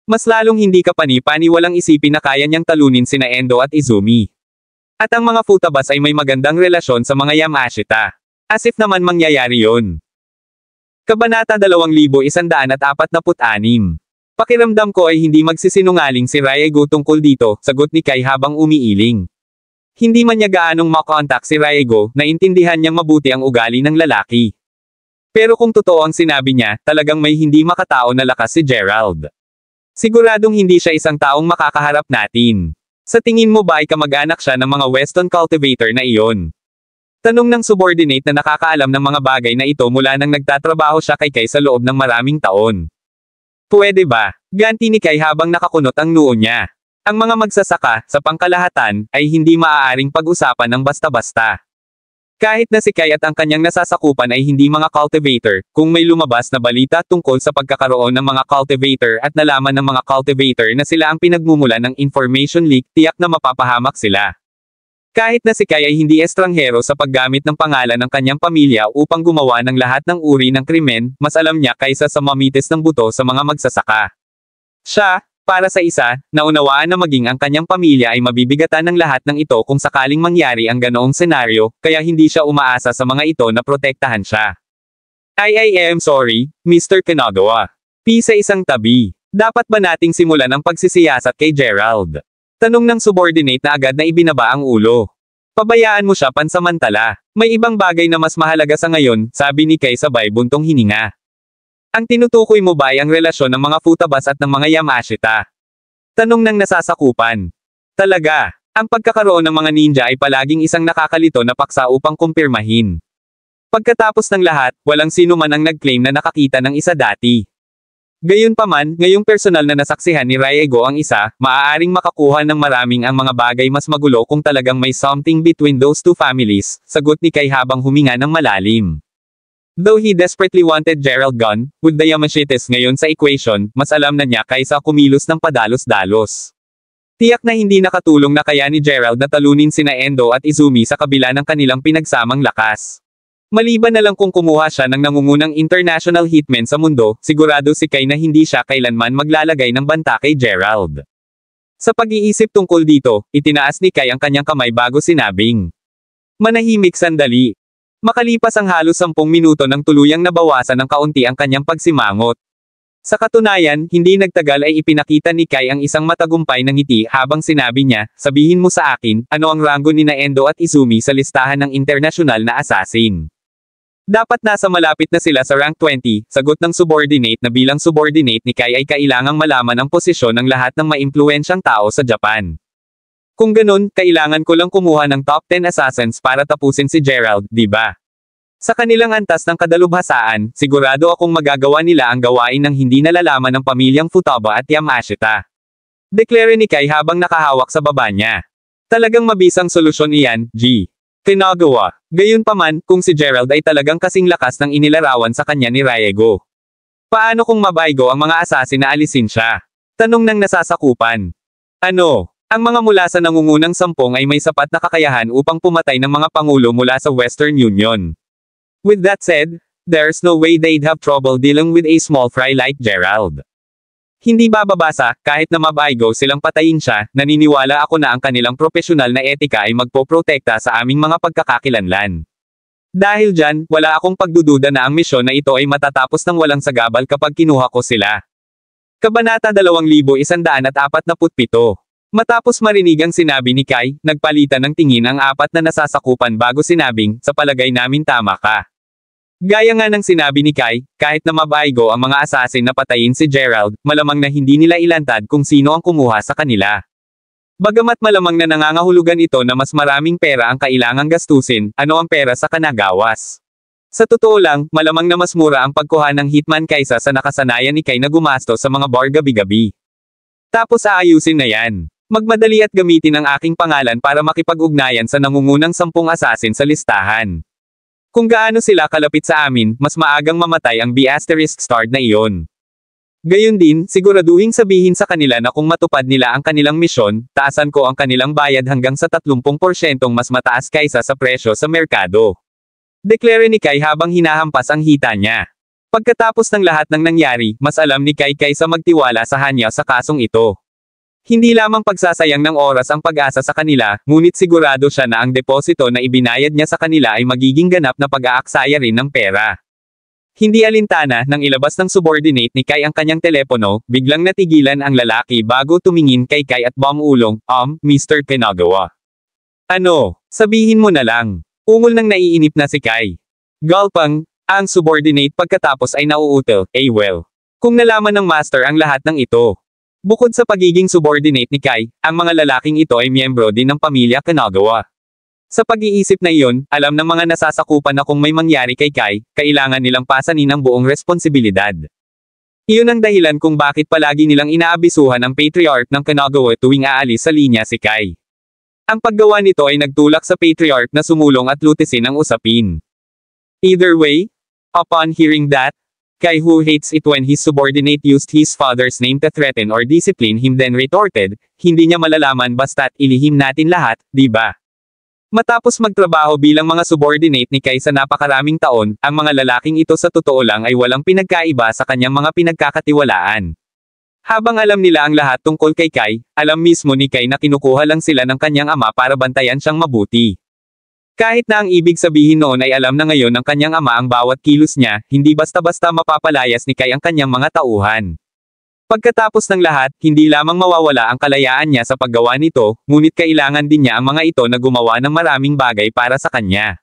Mas lalong hindi ka pani-walang isipin na kaya niyang talunin sina Endo at Izumi. At ang mga Futabas ay may magandang relasyon sa mga Yamashita. As if naman mangyayari yon. Kabanata 2146. Pakiramdam ko ay hindi magsisinungaling si Riego tungkol dito, sagot ni Kai habang umiiling. Hindi man niya gaanong makontak si Riego, naintindihan niyang mabuti ang ugali ng lalaki. Pero kung totoo ang sinabi niya, talagang may hindi makatao na lakas si Gerald. Siguradong hindi siya isang taong makakaharap natin. Sa tingin mo ba ay kamag-anak siya ng mga Weston cultivator na iyon? Tanong ng subordinate na nakakaalam ng mga bagay na ito mula nang nagtatrabaho siya kay Kai sa loob ng maraming taon. Pwede ba? Ganti ni Kai habang nakakunot ang noo niya. Ang mga magsasaka, sa pangkalahatan, ay hindi maaaring pag-usapan ng basta-basta. Kahit na si Kai at ang kanyang nasasakupan ay hindi mga cultivator, kung may lumabas na balita tungkol sa pagkakaroon ng mga cultivator at nalaman ng mga cultivator na sila ang pinagmumulan ng information leak, tiyak na mapapahamak sila. Kahit na si Kai ay hindi estranghero sa paggamit ng pangalan ng kanyang pamilya upang gumawa ng lahat ng uri ng krimen, mas alam niya kaysa sa mamitis ng buto sa mga magsasaka. Siya, para sa isa, naunawaan na maging ang kanyang pamilya ay mabibigatan ng lahat ng ito kung sakaling mangyari ang ganoong senaryo, kaya hindi siya umaasa sa mga ito na protektahan siya. I am sorry, Mr. Kanagawa. Sa isang tabi. Dapat ba nating simulan ang pagsisiyasat kay Gerald? Tanong ng subordinate na agad na ibinaba ang ulo. Pabayaan mo siya pansamantala. May ibang bagay na mas mahalaga sa ngayon, sabi ni Kai sabay buntong hininga. Ang tinutukoy mo ba ay ang relasyon ng mga Futabas at ng mga Yamashita? Tanong ng nasasakupan. Talaga, ang pagkakaroon ng mga ninja ay palaging isang nakakalito na paksa upang kumpirmahin. Pagkatapos ng lahat, walang sino man ang nag-claim na nakakita ng isa dati. Gayunpaman, ngayong personal na nasaksihan ni Riego ang isa, maaaring makakuha ng maraming ang mga bagay mas magulo kung talagang may something between those two families, sagot ni Kai habang huminga ng malalim. Though he desperately wanted Gerald gone, with the Yamashites ngayon sa equation, mas alam na niya kaysa kumilos ng padalos-dalos. Tiyak na hindi nakatulong na kaya ni Gerald na talunin sina Endo at Izumi sa kabila ng kanilang pinagsamang lakas. Maliban na lang kung kumuha siya ng nangungunang international hitman sa mundo, sigurado si Kai na hindi siya kailanman maglalagay ng banta kay Gerald. Sa pag-iisip tungkol dito, itinaas ni Kai ang kanyang kamay bago sinabing. Manahimik sandali. Makalipas ang halos 10 minuto nang tuluyang nabawasan ng kaunti ang kanyang pagsimangot. Sa katunayan, hindi nagtagal ay ipinakita ni Kai ang isang matagumpay na ngiti habang sinabi niya, sabihin mo sa akin, ano ang ranggo ni Endo at Izumi sa listahan ng internasyonal na assassin. Dapat nasa malapit na sila sa rank 20, sagot ng subordinate na bilang subordinate ni Kai ay kailangang malaman ang posisyon ng lahat ng maimpluwensyang tao sa Japan. Kung ganun, kailangan ko lang kumuha ng top 10 assassins para tapusin si Gerald, di ba? Sa kanilang antas ng kadalubhasaan, sigurado akong magagawa nila ang gawain ng hindi nalalaman ng pamilyang Futaba at Yamashita. Deklare ni Kai habang nakahawak sa baba niya. Talagang mabisang solusyon iyan, G. Kinagawa. Gayunpaman, kung si Gerald ay talagang kasing lakas ng inilarawan sa kanya ni Riego. Paano kung mabaygo ang mga assassin na alisin siya? Tanong ng nasasakupan. Ano? Ang mga mula sa nangungunang 10 ay may sapat na kakayahan upang pumatay ng mga pangulo mula sa Western Union. With that said, there's no way they'd have trouble dealing with a small fry like Gerald. Hindi bababasa, kahit na mabaygo silang patayin siya, naniniwala ako na ang kanilang propesyonal na etika ay magpoprotekta sa aming mga pagkakakilanlan. Dahil dyan, wala akong pagdududa na ang misyon na ito ay matatapos ng walang sagabal kapag kinuha ko sila. Kabanata 2147. Matapos marinig ang sinabi ni Kai, nagpalitan ng tingin ang 4 na nasasakupan bago sinabing, sa palagay namin tama ka. Gaya nga ng sinabi ni Kai, kahit na mabaygo ang mga assassin na patayin si Gerald, malamang na hindi nila ilantad kung sino ang kumuha sa kanila. Bagamat malamang na nangangahulugan ito na mas maraming pera ang kailangang gastusin, ano ang pera sa kanagawas? Sa totoo lang, malamang na mas mura ang pagkuha ng hitman kaysa sa nakasanayan ni Kai na gumasto sa mga bar gabi-gabi. Tapos aayusin na yan. Magmadali at gamitin ang aking pangalan para makipag-ugnayan sa nangungunang 10 assassin sa listahan. Kung gaano sila kalapit sa amin, mas maagang mamatay ang B***starred na iyon. Gayun din, siguraduhing sabihin sa kanila na kung matupad nila ang kanilang misyon, taasan ko ang kanilang bayad hanggang sa 30% mas mataas kaysa sa presyo sa merkado. Deklare ni Kai habang hinahampas ang hita niya. Pagkatapos ng lahat ng nangyari, mas alam ni Kai kaysa magtiwala sa Hanya sa kasong ito. Hindi lamang pagsasayang ng oras ang pag-asa sa kanila, ngunit sigurado siya na ang deposito na ibinayad niya sa kanila ay magiging ganap na pag-aaksaya rin ng pera. Hindi alintana, nang ilabas ng subordinate ni Kai ang kanyang telepono, biglang natigilan ang lalaki bago tumingin kay Kai at bumulong, Mr. Kanagawa. Ano? Sabihin mo na lang. Ungol nang naiinip na si Kai. Galpang, ang subordinate pagkatapos ay nauutil, well. Kung nalaman ng master ang lahat ng ito. Bukod sa pagiging subordinate ni Kai, ang mga lalaking ito ay miyembro din ng pamilya Kanagawa. Sa pag-iisip na iyon, alam ng mga nasasakupan na kung may mangyari kay Kai, kailangan nilang pasanin ang buong responsibilidad. Iyon ang dahilan kung bakit palagi nilang inaabisuhan ang Patriarch ng Kanagawa tuwing aalis sa linya si Kai. Ang paggawa nito ay nagtulak sa Patriarch na sumulong at lutisin ang usapin. Either way, upon hearing that, Kai, who hates it when his subordinate used his father's name to threaten or discipline him, then retorted, hindi niya malalaman basta't ilihim natin lahat, di ba? Matapos magtrabaho bilang mga subordinate ni Kai sa napakaraming taon, ang mga lalaking ito sa totoo lang ay walang pinagkaiba sa kanyang mga pinagkakatiwalaan. Habang alam nila ang lahat tungkol kay Kai, alam mismo ni Kai na kinukuha lang sila ng kanyang ama para bantayan siyang mabuti. Kahit na ang ibig sabihin noon ay alam na ngayon ng kanyang ama ang bawat kilos niya, hindi basta-basta mapapalayas ni Kai ang kanyang mga tauhan. Pagkatapos ng lahat, hindi lamang mawawala ang kalayaan niya sa paggawa nito, ngunit kailangan din niya ang mga ito na gumawa ng maraming bagay para sa kanya.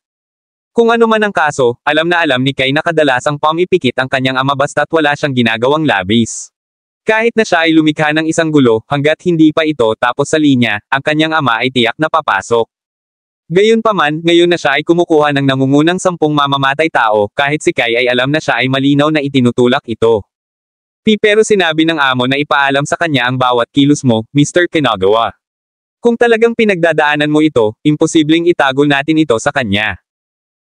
Kung ano man ang kaso, alam ni Kai na kadalasang pamipikit ang kanyang ama basta't wala siyang ginagawang labis. Kahit na siya ay lumikha ng isang gulo, hanggat hindi pa ito tapos sa linya, ang kanyang ama ay tiyak na papasok. Gayunpaman, ngayon na siya ay kumukuha ng nangungunang 10 mamamatay tao, kahit si Kai ay alam na siya ay malinaw na itinutulak ito. Pero sinabi ng amo na ipaalam sa kanya ang bawat kilos mo, Mr. Kanagawa. Kung talagang pinagdadaanan mo ito, imposibleng itago natin ito sa kanya.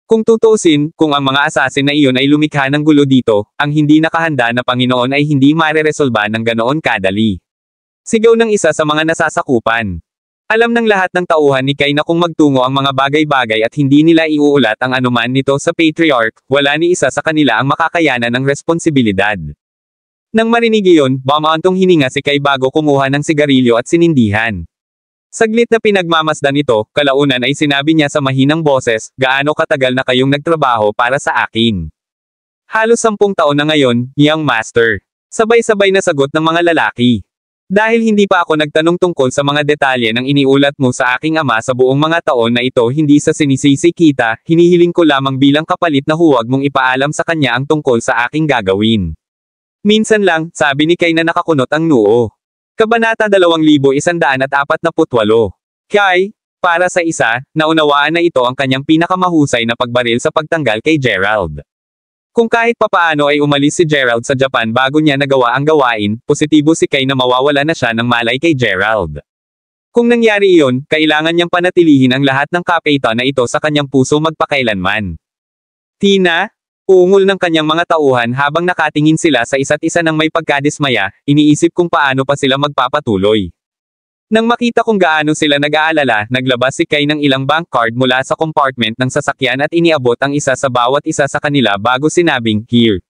Kung tutuusin, kung ang mga asasin na iyon ay lumikha ng gulo dito, ang hindi nakahanda na Panginoon ay hindi mareresolba ng ganoon kadali. Sigaw ng isa sa mga nasasakupan. Alam ng lahat ng tauhan ni Kai na kung magtungo ang mga bagay-bagay at hindi nila iuulat ang anuman nito sa Patriarch, wala ni isa sa kanila ang makakayanan ng responsibilidad. Nang marinig iyon, bumantong hininga si Kai bago kumuha ng sigarilyo at sinindihan. Saglit na pinagmamasdan ito, kalaunan ay sinabi niya sa mahinang boses, gaano katagal na kayong nagtrabaho para sa akin? Halos 10 taon na ngayon, young master. Sabay-sabay na sagot ng mga lalaki. Dahil hindi pa ako nagtanong tungkol sa mga detalye ng iniulat mo sa aking ama sa buong mga taon na ito hindi sa sinisisi kita, hinihiling ko lamang bilang kapalit na huwag mong ipaalam sa kanya ang tungkol sa aking gagawin. Minsan lang, sabi ni Kai na nakakunot ang noo. Kabanata 2148. Kai, para sa isa, naunawaan na ito ang kanyang pinakamahusay na pagbaril sa pagtanggal kay Gerald. Kung kahit papaano ay umalis si Gerald sa Japan bago niya nagawa ang gawain, positibo si Kai na mawawala na siya ng malay kay Gerald. Kung nangyari iyon, kailangan niyang panatilihin ang lahat ng kapitan na ito sa kanyang puso magpakailanman. Tina, ungol ng kanyang mga tauhan habang nakatingin sila sa isa't isa ng may pagkadismaya, iniisip kung paano pa sila magpapatuloy. Nang makita kung gaano sila nag-aalala, naglabas si Kai ng ilang bank card mula sa compartment ng sasakyan at iniabot ang isa sa bawat isa sa kanila bago sinabing, "Here."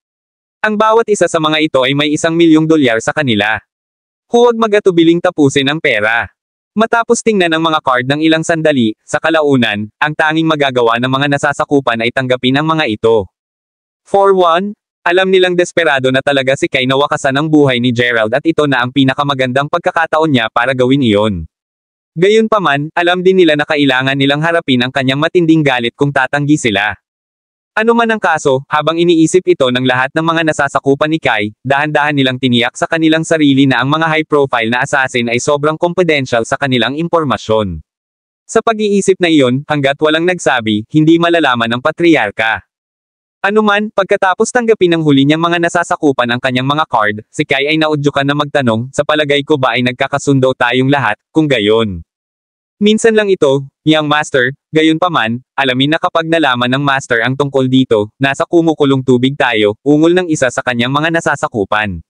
Ang bawat isa sa mga ito ay may $1,000,000 sa kanila. Huwag magatubiling tapusin ang pera. Matapos tingnan ang mga card ng ilang sandali, sa kalaunan, ang tanging magagawa ng mga nasasakupan ay tanggapin ang mga ito. For one, alam nilang desperado na talaga si Kai na wakasan ang buhay ni Gerald at ito na ang pinakamagandang pagkakataon niya para gawin iyon. Gayunpaman, alam din nila na kailangan nilang harapin ang kanyang matinding galit kung tatanggi sila. Ano man ang kaso, habang iniisip ito ng lahat ng mga nasasakupan ni Kai, dahan-dahan nilang tiniyak sa kanilang sarili na ang mga high-profile na assassin ay sobrang confidential sa kanilang impormasyon. Sa pag-iisip na iyon, hanggat walang nagsabi, hindi malalaman ng patriarka. Anuman, pagkatapos tanggapin ng huli niyang mga nasasakupan ang kanyang mga card, si Kai ay naudyukan na magtanong, sa palagay ko ba ay nagkakasundo tayong lahat, kung gayon. Minsan lang ito, young master, gayunpaman, alamin na kapag nalaman ng master ang tungkol dito, nasa kumukulong tubig tayo, ungol ng isa sa kanyang mga nasasakupan.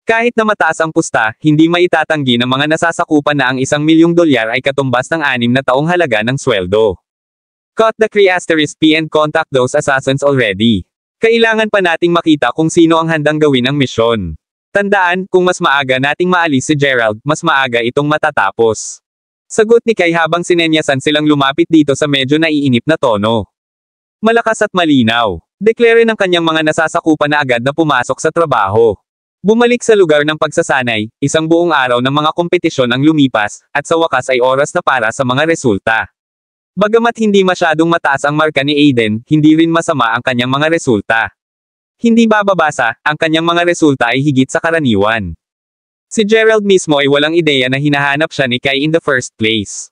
Kahit na mataas ang pusta, hindi maitatanggi ng mga nasasakupan na ang $1,000,000 ay katumbas ng 6 na taong halaga ng sweldo. Cut the *P and contact those assassins already. Kailangan pa nating makita kung sino ang handang gawin ang misyon. Tandaan, kung mas maaga nating maalis si Gerald, mas maaga itong matatapos. Sagot ni Kai habang sinenyasan silang lumapit dito sa medyo naiinip na tono. Malakas at malinaw. Deklare ng kanyang mga nasasakupan na agad na pumasok sa trabaho. Bumalik sa lugar ng pagsasanay, isang buong araw ng mga kompetisyon ang lumipas, at sa wakas ay oras na para sa mga resulta. Bagamat hindi masyadong mataas ang marka ni Aiden, hindi rin masama ang kanyang mga resulta. Hindi bababasa, ang kanyang mga resulta ay higit sa karaniwan. Si Gerald mismo ay walang ideya na hinahanap siya ni Kai in the first place.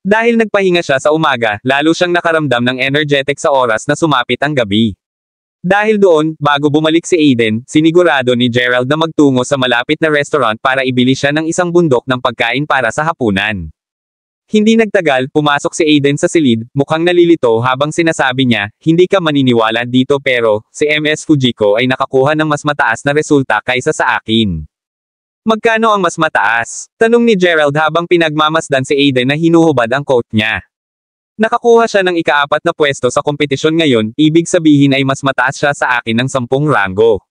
Dahil nagpahinga siya sa umaga, lalo siyang nakaramdam ng energetic sa oras na sumapit ang gabi. Dahil doon, bago bumalik si Aiden, sinigurado ni Gerald na magtungo sa malapit na restaurant para ibili siya ng isang bundok ng pagkain para sa hapunan. Hindi nagtagal, pumasok si Aiden sa silid, mukhang nalilito habang sinasabi niya, hindi ka maniniwala dito pero, si MS Fujiko ay nakakuha ng mas mataas na resulta kaysa sa akin. Magkano ang mas mataas? Tanong ni Gerald habang pinagmamasdan si Aiden na hinuhubad ang coat niya. Nakakuha siya ng ika-4 na pwesto sa kompetisyon ngayon, ibig sabihin ay mas mataas siya sa akin ng 10 ranggo.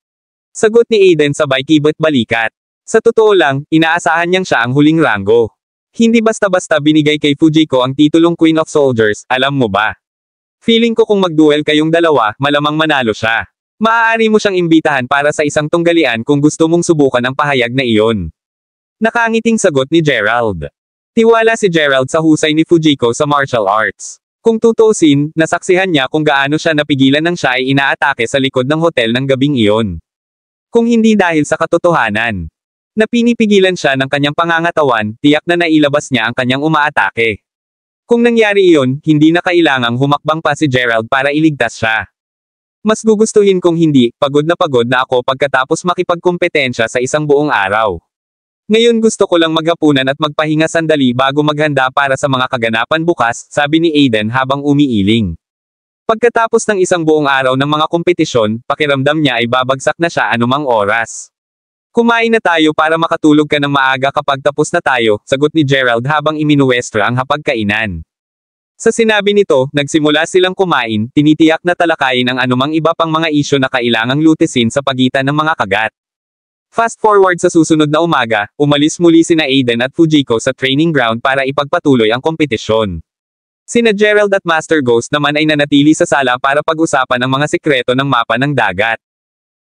Sagot ni Aiden sabay kibot balikat. Sa totoo lang, inaasahan niyang siya ang huling ranggo. Hindi basta-basta binigay kay Fujiko ang titulong Queen of Soldiers, alam mo ba? Feeling ko kung magduel kayong dalawa, malamang manalo siya. Maaari mo siyang imbitahan para sa isang tunggalian kung gusto mong subukan ang pahayag na iyon. Nakangiting sagot ni Gerald. Tiwala si Gerald sa husay ni Fujiko sa martial arts. Kung tutuusin, nasaksihan niya kung gaano siya napigilan ng siya ay inaatake sa likod ng hotel ng gabing iyon. Kung hindi dahil sa katotohanan na pinipigilan siya ng kanyang pangangatawan, tiyak na nailabas niya ang kanyang umaatake. Kung nangyari iyon, hindi na kailangang humakbang pa si Gerald para iligtas siya. Mas gugustuhin kong hindi, pagod na ako pagkatapos makipagkompetensya sa isang buong araw. Ngayon gusto ko lang maghapunan at magpahinga sandali bago maghanda para sa mga kaganapan bukas, sabi ni Aiden habang umiiling. Pagkatapos ng isang buong araw ng mga kompetisyon, pakiramdam niya ay babagsak na siya anumang oras. Kumain na tayo para makatulog ka ng maaga kapag tapos na tayo, sagot ni Gerald habang iminuwestra ang hapagkainan. Sa sinabi nito, nagsimula silang kumain, tinitiyak na talakayin ang anumang iba pang mga isyo na kailangang lutisin sa pagitan ng mga kagat. Fast forward sa susunod na umaga, umalis muli sina Aiden at Fujiko sa training ground para ipagpatuloy ang kompetisyon. Sina Gerald at Master Ghost naman ay nanatili sa sala para pag-usapan ang mga sikreto ng mapa ng dagat.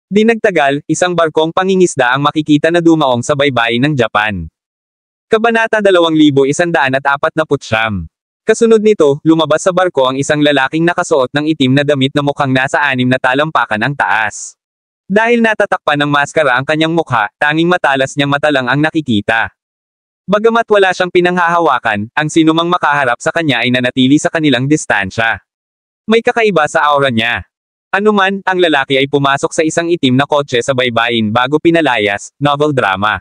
Di nagtagal, isang barkong pangingisda ang makikita na dumaong sa baybayin ng Japan. Kabanata 2149. Kasunod nito, lumabas sa barko ang isang lalaking nakasuot ng itim na damit na mukhang nasa 6 na talampakan ang taas. Dahil natatakpan ng maskara ang kanyang mukha, tanging matalas niyang mata lang ang nakikita. Bagamat wala siyang pinanghahawakan, ang sinumang makaharap sa kanya ay nanatili sa kanilang distansya. May kakaiba sa aura niya. Anuman, ang lalaki ay pumasok sa isang itim na kotse sa baybayin bago pinalayas, novel drama.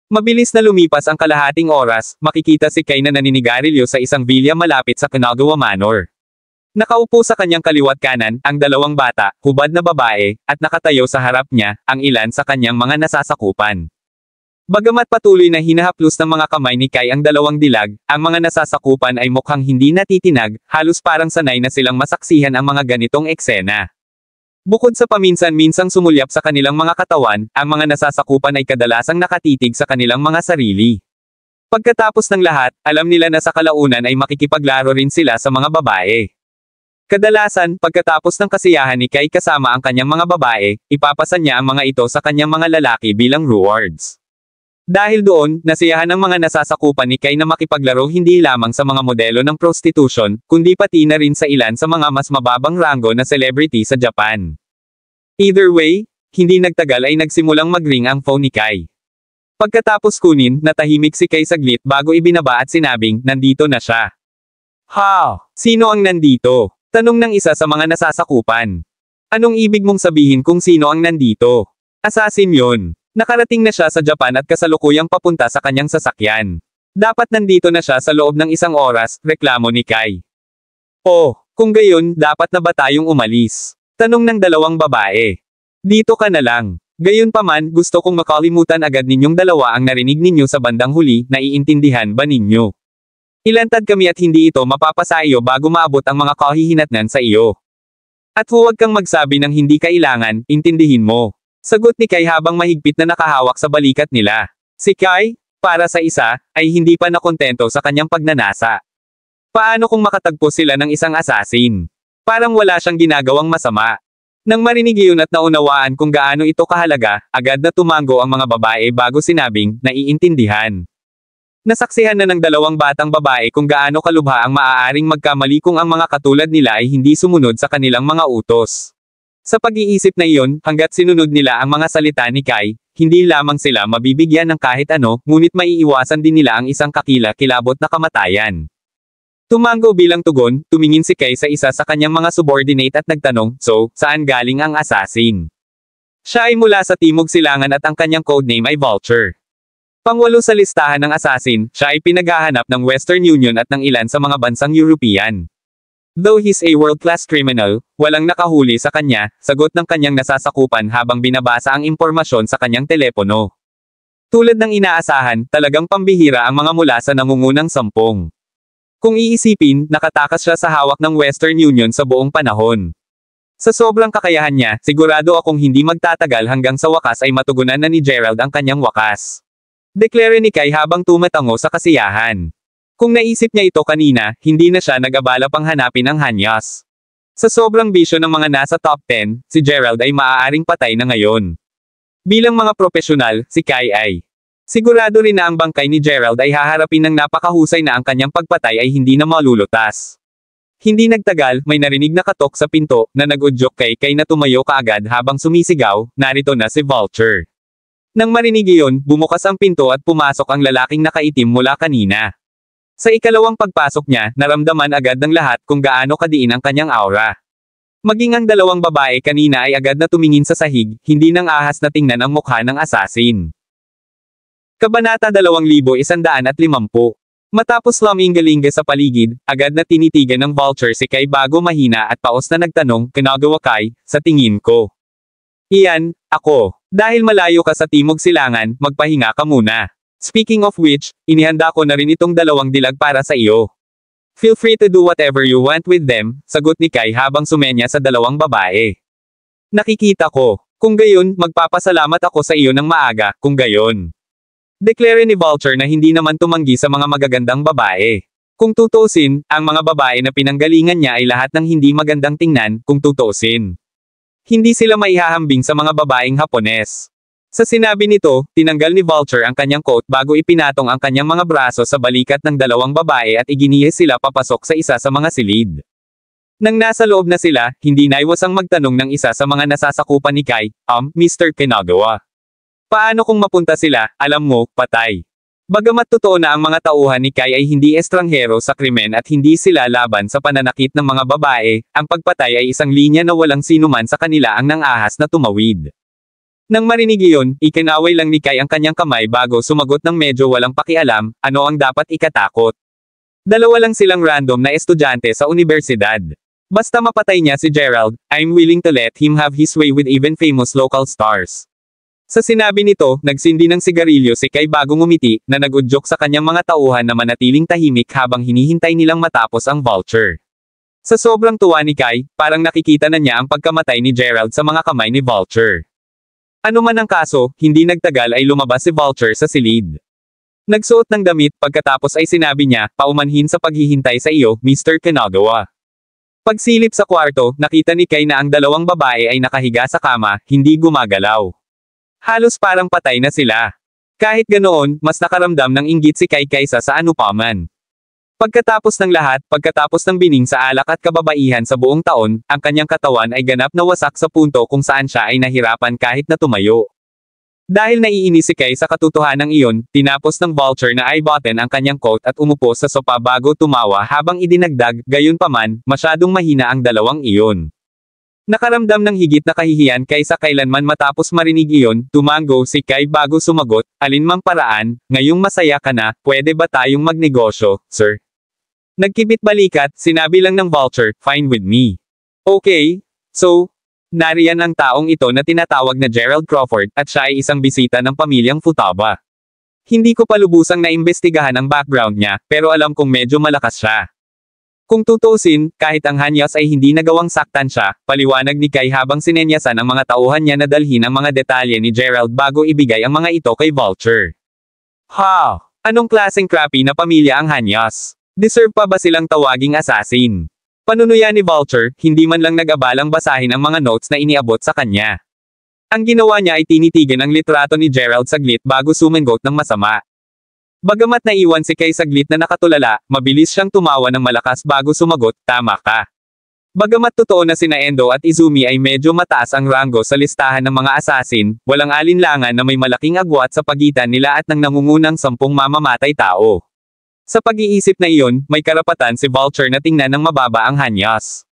Mabilis na lumipas ang kalahating oras, makikita si Kai na naninigarilyo sa isang villa malapit sa Kanagawa Manor. Nakaupo sa kanyang kaliwat kanan, ang 2 bata, hubad na babae, at nakatayo sa harap niya, ang ilan sa kanyang mga nasasakupan. Bagamat patuloy na hinahaplos ng mga kamay ni Kai ang 2 dilag, ang mga nasasakupan ay mukhang hindi natitinag, halos parang sanay na silang masaksihan ang mga ganitong eksena. Bukod sa paminsan-minsang sumulyap sa kanilang mga katawan, ang mga nasasakupan ay kadalasang nakatitig sa kanilang mga sarili. Pagkatapos ng lahat, alam nila na sa kalaunan ay makikipaglaro rin sila sa mga babae. Kadalasan, pagkatapos ng kasiyahan ni Kai kasama ang kanyang mga babae, ipapasa niya ang mga ito sa kanyang mga lalaki bilang rewards. Dahil doon, nasiyahan ang mga nasasakupan ni Kai na makipaglaro hindi lamang sa mga modelo ng prostitution, kundi pati na rin sa ilan sa mga mas mababang ranggo na celebrity sa Japan. Either way, hindi nagtagal ay nagsimulang mag-ring ang phone ni Kai. Pagkatapos kunin, natahimik si Kai saglit bago ibinaba at sinabing, nandito na siya. How? Sino ang nandito? Tanong ng isa sa mga nasasakupan. Anong ibig mong sabihin kung sino ang nandito? Assassin yon. Nakarating na siya sa Japan at kasalukuyang papunta sa kanyang sasakyan. Dapat nandito na siya sa loob ng 1 oras, reklamo ni Kai. Oh, kung gayon, dapat na ba tayong umalis? Tanong ng 2 babae. Dito ka na lang. Gayunpaman, gusto kong makalimutan agad ninyong 2 ang narinig ninyo sa bandang huli, naiintindihan ba ninyo? Ilantad kami at hindi ito mapapasa iyo bago maabot ang mga kahihinatnan sa iyo. At huwag kang magsabi ng hindi kailangan, intindihin mo. Sagot ni Kai habang mahigpit na nakahawak sa balikat nila. Si Kai, para sa isa, ay hindi pa nakontento sa kanyang pagnanasa. Paano kung makatagpo sila ng isang assassin? Parang wala siyang ginagawang masama. Nang marinig iyon at naunawaan kung gaano ito kahalaga, agad na tumango ang mga babae bago sinabing, naiintindihan. Nasaksihan na ng 2 batang babae kung gaano kalubha ang maaaring magkamali kung ang mga katulad nila ay hindi sumunod sa kanilang mga utos. Sa pag-iisip na iyon, hanggat sinunod nila ang mga salita ni Kai, hindi lamang sila mabibigyan ng kahit ano, ngunit maiiwasan din nila ang isang kakila-kilabot na kamatayan. Tumango bilang tugon, tumingin si Kai sa isa sa kanyang mga subordinate at nagtanong, so, saan galing ang assassin? Siya ay mula sa Timog Silangan at ang kanyang codename ay Vulture. Pangwalo sa listahan ng assassin, siya ay pinaghahanap ng Western Union at ng ilan sa mga bansang European. Though he's a world-class criminal, walang nakahuli sa kanya, sagot ng kanyang nasasakupan habang binabasa ang impormasyon sa kanyang telepono. Tulad ng inaasahan, talagang pambihira ang mga mula sa nangungunang sampung. Kung iisipin, nakatakas siya sa hawak ng Western Union sa buong panahon. Sa sobrang kakayahan niya, sigurado akong hindi magtatagal hanggang sa wakas ay matugunan na ni Gerald ang kanyang wakas. Deklare ni Kai habang tumatango sa kasiyahan. Kung naisip niya ito kanina, hindi na siya nag-abala pang hanapin ang Hanyas. Sa sobrang bisyo ng mga nasa top 10, si Gerald ay maaaring patay na ngayon. Bilang mga profesional, si Kai ay sigurado rin na ang bangkay ni Gerald ay haharapin ng napakahusay na ang kanyang pagpatay ay hindi na malulutas. Hindi nagtagal, may narinig na katok sa pinto, na nag-udyok kay Kai na tumayo kaagad habang sumisigaw, narito na si Vulture. Nang marinig iyon, bumukas ang pinto at pumasok ang lalaking nakaitim mula kanina. Sa ikalawang pagpasok niya, naramdaman agad ng lahat kung gaano kadiin ang kanyang aura. Maging ang dalawang babae kanina ay agad na tumingin sa sahig, hindi nang ahas na tingnan ang mukha ng assassin. Kabanata 2150. Matapos laminggalinga sa paligid, agad na tinitigan ng Vulture si Kai bago mahina at paos na nagtanong, "Kinagawa Kai, sa tingin ko." "Iyan, ako. Dahil malayo ka sa Timog Silangan, magpahinga ka muna. Speaking of which, inihanda ko na rin itong 2 dilag para sa iyo. Feel free to do whatever you want with them," sagot ni Kai habang sumenya sa 2 babae. "Nakikita ko. Kung gayon, magpapasalamat ako sa iyo ng maaga, kung gayon." Deklare ni Vulture na hindi naman tumanggi sa mga magagandang babae. Kung tutuusin, ang mga babae na pinanggalingan niya ay lahat ng hindi magandang tingnan, kung tutuusin. Hindi sila maihahambing sa mga babaeng Hapones. Sa sinabi nito, tinanggal ni Vulture ang kanyang coat bago ipinatong ang kanyang mga braso sa balikat ng 2 babae at iginihis sila papasok sa isa sa mga silid. Nang nasa loob na sila, hindi naiwasang magtanong ng isa sa mga nasasakupan ni Kai, Mr. Kinagawa. Paano kung mapunta sila, alam mo, patay. Bagamat totoo na ang mga tauhan ni Kai ay hindi estranghero sa krimen at hindi sila laban sa pananakit ng mga babae, ang pagpatay ay isang linya na walang sinuman sa kanila ang nang-ahas na tumawid. Nang marinig iyon, ikinaway lang ni Kai ang kanyang kamay bago sumagot ng medyo walang pakialam, ano ang dapat ikatakot? 2 lang silang random na estudyante sa unibersidad. Basta mapatay niya si Gerald, I'm willing to let him have his way with even famous local stars. Sa sinabi nito, nagsindi ng sigarilyo si Kai bago ngumiti, na nag-udyok sa kanyang mga tauhan na manatiling tahimik habang hinihintay nilang matapos ang Vulture. Sa sobrang tuwa ni Kai, parang nakikita na niya ang pagkamatay ni Gerald sa mga kamay ni Vulture. Ano man ang kaso, hindi nagtagal ay lumabas si Vulture sa silid. Nagsuot ng damit, pagkatapos ay sinabi niya, paumanhin sa paghihintay sa iyo, Mr. Kinagawa. Pagsilip sa kwarto, nakita ni Kai na ang 2 babae ay nakahiga sa kama, hindi gumagalaw. Halos parang patay na sila. Kahit ganoon, mas nakaramdam ng inggit si Kai kaysa sa anupaman. Pagkatapos ng lahat, pagkatapos ng bining sa alak at kababaihan sa buong taon, ang kanyang katawan ay ganap na wasak sa punto kung saan siya ay nahirapan kahit na tumayo. Dahil naiinis si Kai sa katotohanan iyon, tinapos ng Vulture na i-button ang kanyang coat at umupo sa sopa bago tumawa habang idinagdag, gayunpaman, masyadong mahina ang 2 iyon. Nakaramdam ng higit na kahihiyan kaysa kailanman matapos marinig iyon, tumango si Kai bago sumagot, alinmang paraan, ngayong masaya ka na, pwede ba tayong magnegosyo, sir? Nagkibit balikat, sinabi lang ng Vulture, fine with me. Okay, so, nariyan ang taong ito na tinatawag na Gerald Crawford, at siya ay isang bisita ng pamilyang Futaba. Hindi ko pa lubusang naimbestigahan ang background niya, pero alam kong medyo malakas siya. Kung tutuusin, kahit ang Hanyas ay hindi nagawang saktan siya, paliwanag ni Kai habang sinenyasan ang mga tauhan niya na dalhin ang mga detalye ni Gerald bago ibigay ang mga ito kay Vulture. Ha! Anong klaseng crappy na pamilya ang Hanyas? Deserve pa ba silang tawaging assassin? Panunuya ni Vulture, hindi man lang nag-abalang basahin ang mga notes na iniabot sa kanya. Ang ginawa niya ay tinitigan ang litrato ni Gerald saglit bago sumagot ng masama. Bagamat naiwan si Kai saglit na nakatulala, mabilis siyang tumawa ng malakas bago sumagot, tama ka. Bagamat totoo na sina Endo at Izumi ay medyo mataas ang ranggo sa listahan ng mga assassin, walang alinlangan na may malaking agwat sa pagitan nila at ng nangungunang 10 mamamatay tao. Sa pag-iisip na iyon, may karapatan si Vulture na tingnan ng mababa ang hanyas.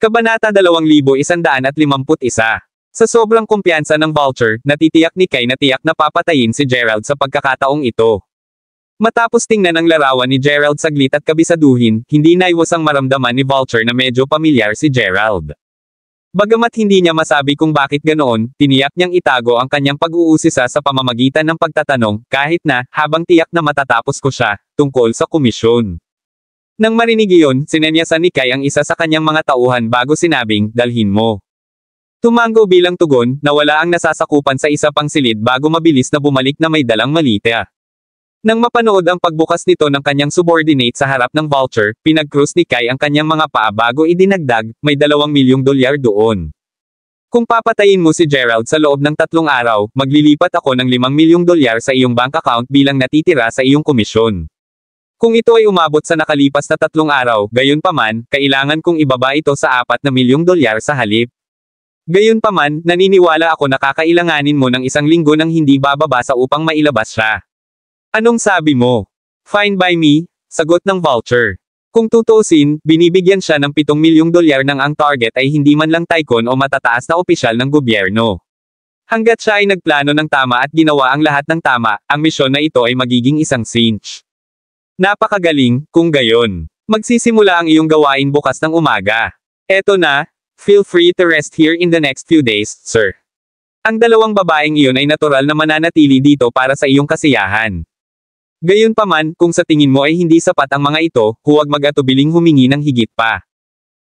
Kabanata 2151. Sa sobrang kumpiyansa ng Vulture, natitiyak ni Kai na tiyak na papatayin si Gerald sa pagkakataong ito. Matapos tingnan ang larawan ni Gerald saglit at kabisaduhin, hindi naiwasang maramdaman ni Vulture na medyo pamilyar si Gerald. Bagamat hindi niya masabi kung bakit ganoon, tiniyak niyang itago ang kanyang pag-uusisa sa pamamagitan ng pagtatanong, kahit na, habang tiyak na matatapos ko siya, tungkol sa komisyon. Nang marinig iyon, sinenyasan ni Kai ang isa sa kanyang mga tauhan bago sinabing, dalhin mo. Tumango bilang tugon, nawala ang nasasakupan sa isa pang silid bago mabilis na bumalik na may dalang malita. Nang mapanood ang pagbukas nito ng kanyang subordinate sa harap ng Vulture, pinag-cross ni Kai ang kanyang mga paa bago idinagdag, may $2 milyong doon. Kung papatayin mo si Gerald sa loob ng 3 araw, maglilipat ako ng $5 milyong sa iyong bank account bilang natitira sa iyong komisyon. Kung ito ay umabot sa nakalipas na 3 araw, gayunpaman, kailangan kong ibaba ito sa $4 milyong sa halip. Gayunpaman, naniniwala ako na kakailanganin mo ng 1 linggo nang hindi bababa sa upang mailabas siya. Anong sabi mo? Fine by me, sagot ng Vulture. Kung tutuusin, binibigyan siya ng $7 milyong nang ang target ay hindi man lang tycoon o matataas na opisyal ng gobyerno. Hanggat siya ay nagplano ng tama at ginawa ang lahat ng tama, ang misyon na ito ay magiging isang cinch. Napakagaling, kung gayon. Magsisimula ang iyong gawain bukas ng umaga. Eto na, feel free to rest here in the next few days, sir. Ang 2 babaeng iyon ay natural na mananatili dito para sa iyong kasiyahan. Gayunpaman, kung sa tingin mo ay hindi sapat ang mga ito, huwag mag-atubiling humingi ng higit pa.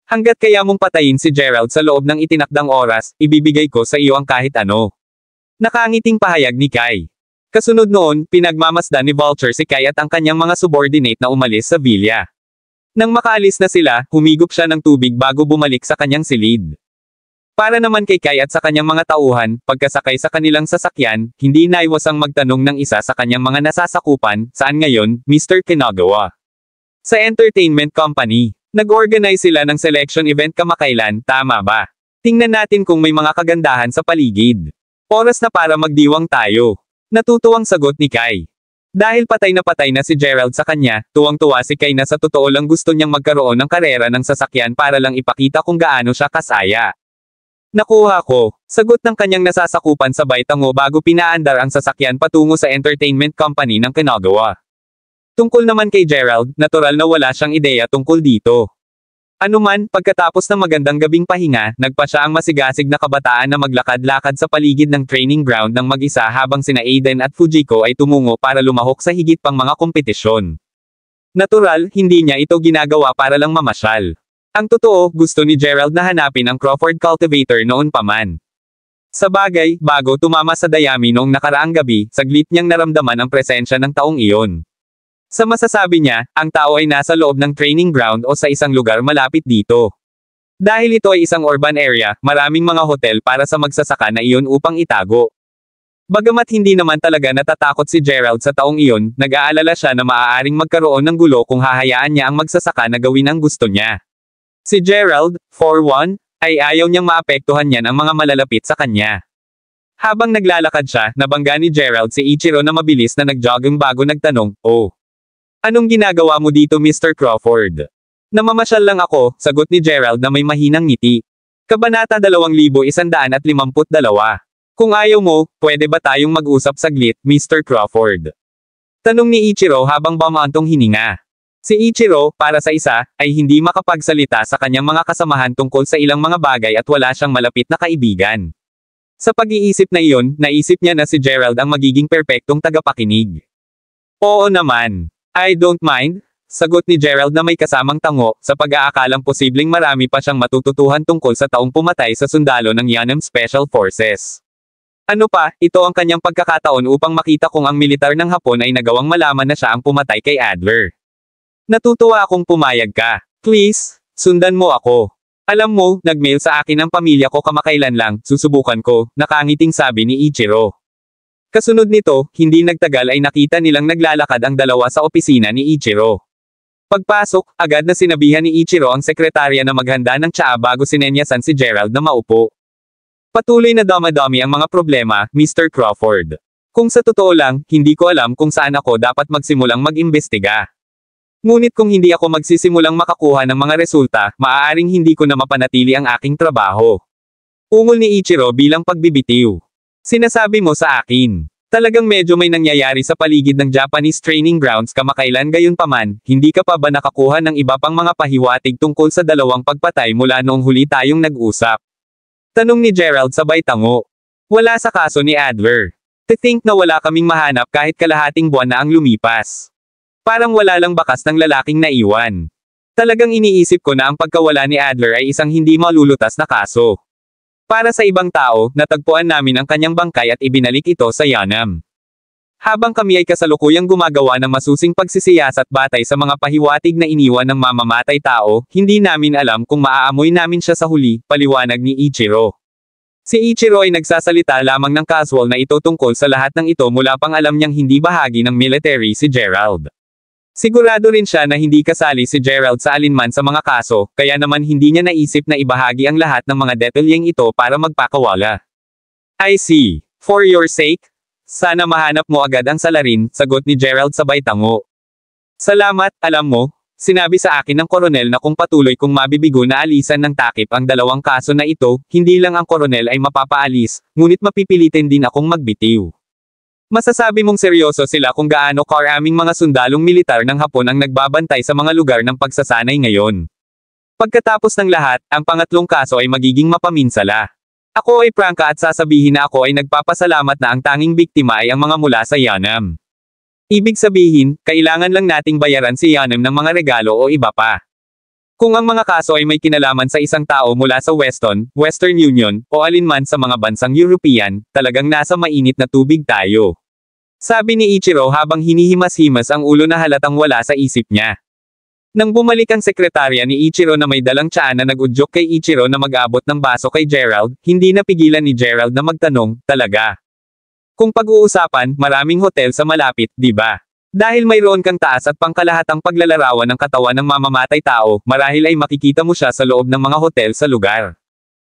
Hanggat kaya mong patayin si Gerald sa loob ng itinakdang oras, ibibigay ko sa iyo ang kahit ano. Nakangiting pahayag ni Kai. Kasunod noon, pinagmamasdan ni Vulture si Kai at ang kanyang mga subordinate na umalis sa villa. Nang makaalis na sila, humigop siya ng tubig bago bumalik sa kanyang silid. Para naman kay Kai at sa kanyang mga tauhan, pagkasakay sa kanilang sasakyan, hindi naiwasang magtanong ng isa sa kanyang mga nasasakupan, saan ngayon, Mr. Kinagawa? Sa entertainment company. Nag-organize sila ng selection event kamakailan, tama ba? Tingnan natin kung may mga kagandahan sa paligid. Oras na para magdiwang tayo. Natutuwang sagot ni Kai. Dahil patay na si Gerald sa kanya, tuwang-tuwa si Kai na sa totoo lang gusto niyang magkaroon ng karera ng sasakyan para lang ipakita kung gaano siya kasaya. Nakuha ko, sagot ng kanyang nasasakupan sabay tango bago pinaandar ang sasakyan patungo sa entertainment company ng Kinagawa. Tungkol naman kay Gerald, natural na wala siyang ideya tungkol dito. Anuman, pagkatapos ng magandang gabing pahinga, nagpa siya ang masigasig na kabataan na maglakad-lakad sa paligid ng training ground ng mag-isa habang sina Aiden at Fujiko ay tumungo para lumahok sa higit pang mga kompetisyon. Natural, hindi niya ito ginagawa para lang mamasyal. Ang totoo, gusto ni Gerald na hanapin ang Crawford Cultivator noon pa man. Sa bagay, bago tumama sa dayami noong nakaraang gabi, saglit niyang naramdaman ang presensya ng taong iyon. Sa masasabi niya, ang tao ay nasa loob ng training ground o sa isang lugar malapit dito. Dahil ito ay isang urban area, maraming mga hotel para sa magsasaka na iyon upang itago. Bagamat hindi naman talaga natatakot si Gerald sa taong iyon, nag-aalala siya na maaaring magkaroon ng gulo kung hahayaan niya ang magsasaka na gawin ang gusto niya. Si Gerald, for one, ay ayaw niyang maapektuhan niyan ang mga malalapit sa kanya. Habang naglalakad siya, nabangga ni Gerald si Ichiro na mabilis na nagjogging bago nagtanong, "Oh, anong ginagawa mo dito, Mr. Crawford?" "Namamasyal lang ako," sagot ni Gerald na may mahinang ngiti. Kabanata 2152. Kung ayaw mo, pwede ba tayong mag-usap saglit, Mr. Crawford? Tanong ni Ichiro habang bumantong hininga. Si Ichiro, para sa isa, ay hindi makapagsalita sa kanyang mga kasamahan tungkol sa ilang mga bagay at wala siyang malapit na kaibigan. Sa pag-iisip na iyon, naisip niya na si Gerald ang magiging perpektong tagapakinig. "Oo naman. I don't mind," sagot ni Gerald na may kasamang tango, sa pag-aakalang posibleng marami pa siyang matututuhan tungkol sa taong pumatay sa sundalo ng Yanam Special Forces. Ano pa, ito ang kanyang pagkakataon upang makita kung ang militar ng Hapon ay nagawang malaman na siya ang pumatay kay Adler. "Natutuwa akong pumayag ka. Please, sundan mo ako. Alam mo, nag-mail sa akin ang pamilya ko kamakailan lang, susubukan ko," nakangiting sabi ni Ichiro. Kasunod nito, hindi nagtagal ay nakita nilang naglalakad ang dalawa sa opisina ni Ichiro. Pagpasok, agad na sinabihan ni Ichiro ang sekretarya na maghanda ng tsaa bago sinenyasan si Gerald na maupo. "Patuloy na dama-dami ang mga problema, Mr. Crawford. Kung sa totoo lang, hindi ko alam kung saan ako dapat magsimulang mag-imbestiga. Ngunit kung hindi ako magsisimulang makakuha ng mga resulta, maaaring hindi ko na mapanatili ang aking trabaho. Ungol ni Ichiro bilang pagbibitiw. Sinasabi mo sa akin. Talagang medyo may nangyayari sa paligid ng Japanese training grounds kamakailan gayunpaman, hindi ka pa ba nakakuha ng iba pang mga pahiwatig tungkol sa dalawang pagpatay mula noong huli tayong nag-usap? Tanong ni Gerald sabay tango. Wala sa kaso ni Adler. To think na wala kaming mahanap kahit kalahating buwan na ang lumipas. Parang wala lang bakas ng lalaking naiwan. Talagang iniisip ko na ang pagkawala ni Adler ay isang hindi malulutas na kaso. Para sa ibang tao, natagpuan namin ang kanyang bangkay at ibinalik ito sa Yanam. Habang kami ay kasalukuyang gumagawa ng masusing pagsisiyasat batay sa mga pahiwatig na iniwan ng mamamatay tao, hindi namin alam kung maaamoy namin siya sa huli, paliwanag ni Ichiro. Si Ichiro ay nagsasalita lamang ng casual na ito tungkol sa lahat ng ito mula pang alam niyang hindi bahagi ng military si Gerald. Sigurado rin siya na hindi kasali si Gerald sa alinman sa mga kaso, kaya naman hindi niya naisip na ibahagi ang lahat ng mga detalyeng ito para magpakawala. I see. For your sake? Sana mahanap mo agad ang salarin, sagot ni Gerald sabay tango. Salamat, alam mo. Sinabi sa akin ng koronel na kung patuloy kong mabibigo na alisan ng takip ang dalawang kaso na ito, hindi lang ang koronel ay mapapaalis, ngunit mapipilitin din akong magbitiw. Masasabi mong seryoso sila kung gaano karaming mga sundalong militar ng Hapon ang nagbabantay sa mga lugar ng pagsasanay ngayon. Pagkatapos ng lahat, ang pangatlong kaso ay magiging mapaminsala. Ako ay prangka at sasabihin na ako ay nagpapasalamat na ang tanging biktima ay ang mga mula sa Yanam. Ibig sabihin, kailangan lang nating bayaran si Yanam ng mga regalo o iba pa. Kung ang mga kaso ay may kinalaman sa isang tao mula sa Western Union, o alinman sa mga bansang European, talagang nasa mainit na tubig tayo. Sabi ni Ichiro habang hinihimas-himas ang ulo na halatang wala sa isip niya. Nang bumalik ang sekretarya ni Ichiro na may dalang tiyaan na nag-udyok kay Ichiro na mag-abot ng baso kay Gerald, hindi napigilan ni Gerald na magtanong, talaga? Kung pag-uusapan, maraming hotel sa malapit, di ba? Dahil mayroon kang taas at pangkalahatang paglalarawan ng katawan ng mamamatay tao, marahil ay makikita mo siya sa loob ng mga hotel sa lugar.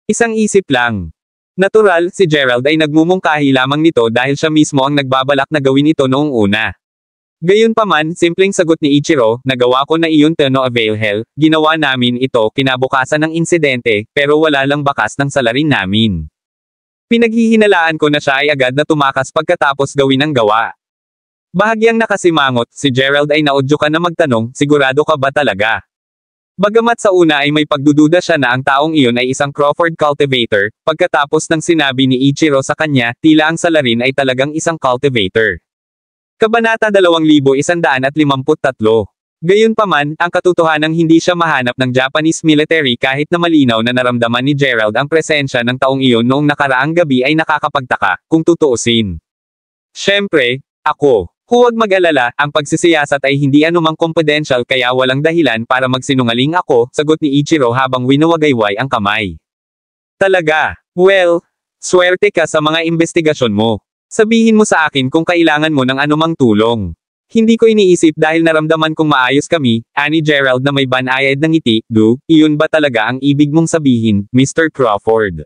Isang isip lang. Natural, si Gerald ay nagmumungkahi lamang nito dahil siya mismo ang nagbabalak na gawin ito noong una. Gayunpaman, simpleng sagot ni Ichiro, nagawa ko na iyon to no avail hell, ginawa namin ito kinabukasan ng insidente, pero wala lang bakas ng salarin namin. Pinaghihinalaan ko na siya ay agad na tumakas pagkatapos gawin ang gawa. Bahagyang nakasimangot, si Gerald ay naudyukan na magtanong, sigurado ka ba talaga? Bagamat sa una ay may pagdududa siya na ang taong iyon ay isang Crawford cultivator, pagkatapos ng sinabi ni Ichiro sa kanya, tila ang salarin ay talagang isang cultivator. Kabanata 2153. Gayunpaman, ang katotohanang hindi siya mahanap ng Japanese military kahit na malinaw na naramdaman ni Gerald ang presensya ng taong iyon noong nakaraang gabi ay nakakapagtaka, kung tutuusin. Siyempre, ako. Huwag mag-alala, ang pagsisiyasat ay hindi anumang confidential kaya walang dahilan para magsinungaling ako, sagot ni Ichiro habang winawagayway ang kamay. Talaga? Well, swerte ka sa mga investigasyon mo. Sabihin mo sa akin kung kailangan mo ng anumang tulong. Hindi ko iniisip dahil naramdaman kong maayos kami, ani Gerald na may banayad ng ngiti, iyon ba talaga ang ibig mong sabihin, Mr. Crawford?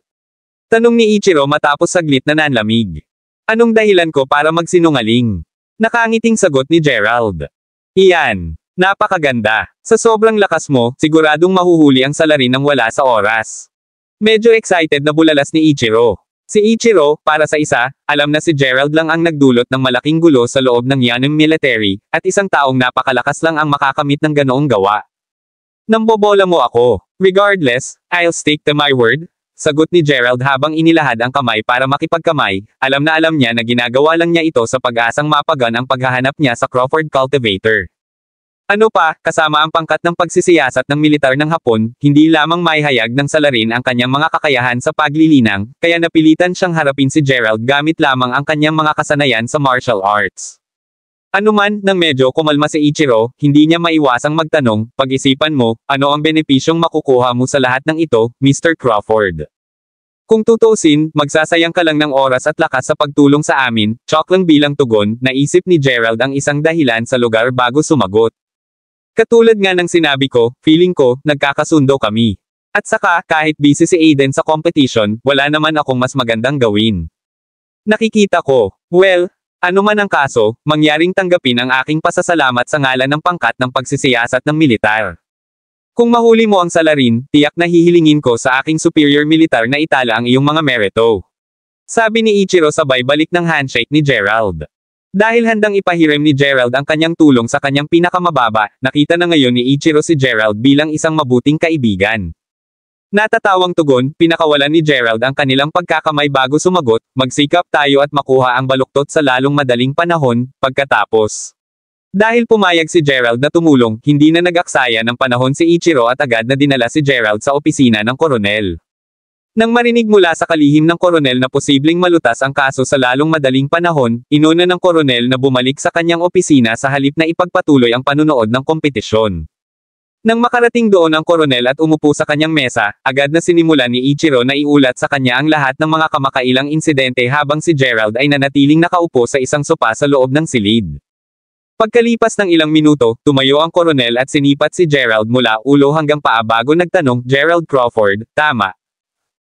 Tanong ni Ichiro matapos saglit na nanlamig. Anong dahilan ko para magsinungaling? Nakangiting sagot ni Gerald. Iyan. Napakaganda. Sa sobrang lakas mo, siguradong mahuhuli ang salarin ng wala sa oras. Medyo excited na bulalas ni Ichiro. Si Ichiro, para sa isa, alam na si Gerald lang ang nagdulot ng malaking gulo sa loob ng Yanam military, at isang taong napakalakas lang ang makakamit ng ganoong gawa. Nambobola mo ako. Regardless, I'll stick to my word, sagot ni Gerald habang inilahad ang kamay para makipagkamay, alam na alam niya na ginagawa lang niya ito sa pag-asang mapagan ang paghahanap niya sa Crawford cultivator. Ano pa, kasama ang pangkat ng pagsisiyasat ng militar ng Hapon, hindi lamang maihayag ng salarin ang kanyang mga kakayahan sa paglilinang, kaya napilitan siyang harapin si Gerald gamit lamang ang kanyang mga kasanayan sa martial arts. Anuman, nang medyo kumalma si Ichiro, hindi niya maiwasang magtanong, pag-isipan mo, ano ang benepisyong makukuha mo sa lahat ng ito, Mr. Crawford? Kung tutuusin, magsasayang ka lang ng oras at lakas sa pagtulong sa amin, tsak lang bilang tugon, naisip ni Gerald ang isang dahilan sa lugar bago sumagot. Katulad nga ng sinabi ko, feeling ko, nagkakasundo kami. At saka, kahit busy si Aiden sa competition, wala naman akong mas magandang gawin. Nakikita ko. Well, Ano man ang kaso, mangyaring tanggapin ang aking pasasalamat sa ngalan ng pangkat ng pagsisiyasat ng militar. Kung mahuli mo ang salarin, tiyak na hihilingin ko sa aking superior militar na itala ang iyong mga merito. Sabi ni Ichiro sabay balik ng handshake ni Gerald. Dahil handang ipahiram ni Gerald ang kanyang tulong sa kanyang pinakamababa, nakita na ngayon ni Ichiro si Gerald bilang isang mabuting kaibigan. Natatawang tugon, pinakawalan ni Gerald ang kanilang pagkakamay bago sumagot, magsikap tayo at makuha ang baluktot sa lalong madaling panahon, pagkatapos. Dahil pumayag si Gerald na tumulong, hindi na nag-aksaya ng panahon si Ichiro at agad na dinala si Gerald sa opisina ng koronel. Nang marinig mula sa kalihim ng koronel na posibleng malutas ang kaso sa lalong madaling panahon, inuna ng koronel na bumalik sa kanyang opisina sa halip na ipagpatuloy ang panunood ng kompetisyon. Nang makarating doon ang koronel at umupo sa kanyang mesa, agad na sinimulan ni Ichiro na iulat sa kanya ang lahat ng mga kamakailang insidente habang si Gerald ay nanatiling nakaupo sa isang sopa sa loob ng silid. Pagkalipas ng ilang minuto, tumayo ang koronel at sinipat si Gerald mula ulo hanggang paa bago nagtanong, Gerald Crawford, tama.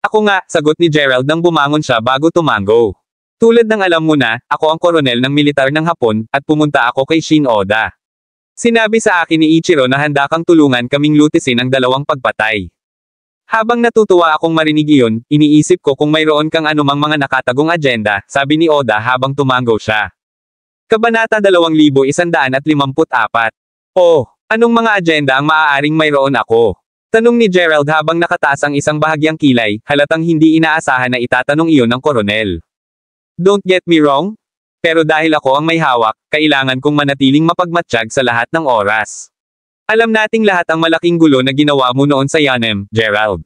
Ako nga, sagot ni Gerald nang bumangon siya bago tumango. Tulad ng alam mo na, ako ang koronel ng militar ng Hapon, at pumunta ako kay Shin Oda. Sinabi sa akin ni Ichiro na handa kang tulungan kaming lutisin ang dalawang pagpatay. Habang natutuwa akong marinig iyon, iniisip ko kung mayroon kang anumang mga nakatagong agenda, sabi ni Oda habang tumango siya. Kabanata 2154. Oh, anong mga agenda ang maaaring mayroon ako? Tanong ni Gerald habang nakataas ang isang bahagyang kilay, halatang hindi inaasahan na itatanong iyon ng koronel. Don't get me wrong? Pero dahil ako ang may hawak, kailangan kong manatiling mapagmatsyag sa lahat ng oras. Alam nating lahat ang malaking gulo na ginawa mo noon sa Yanem, Gerald.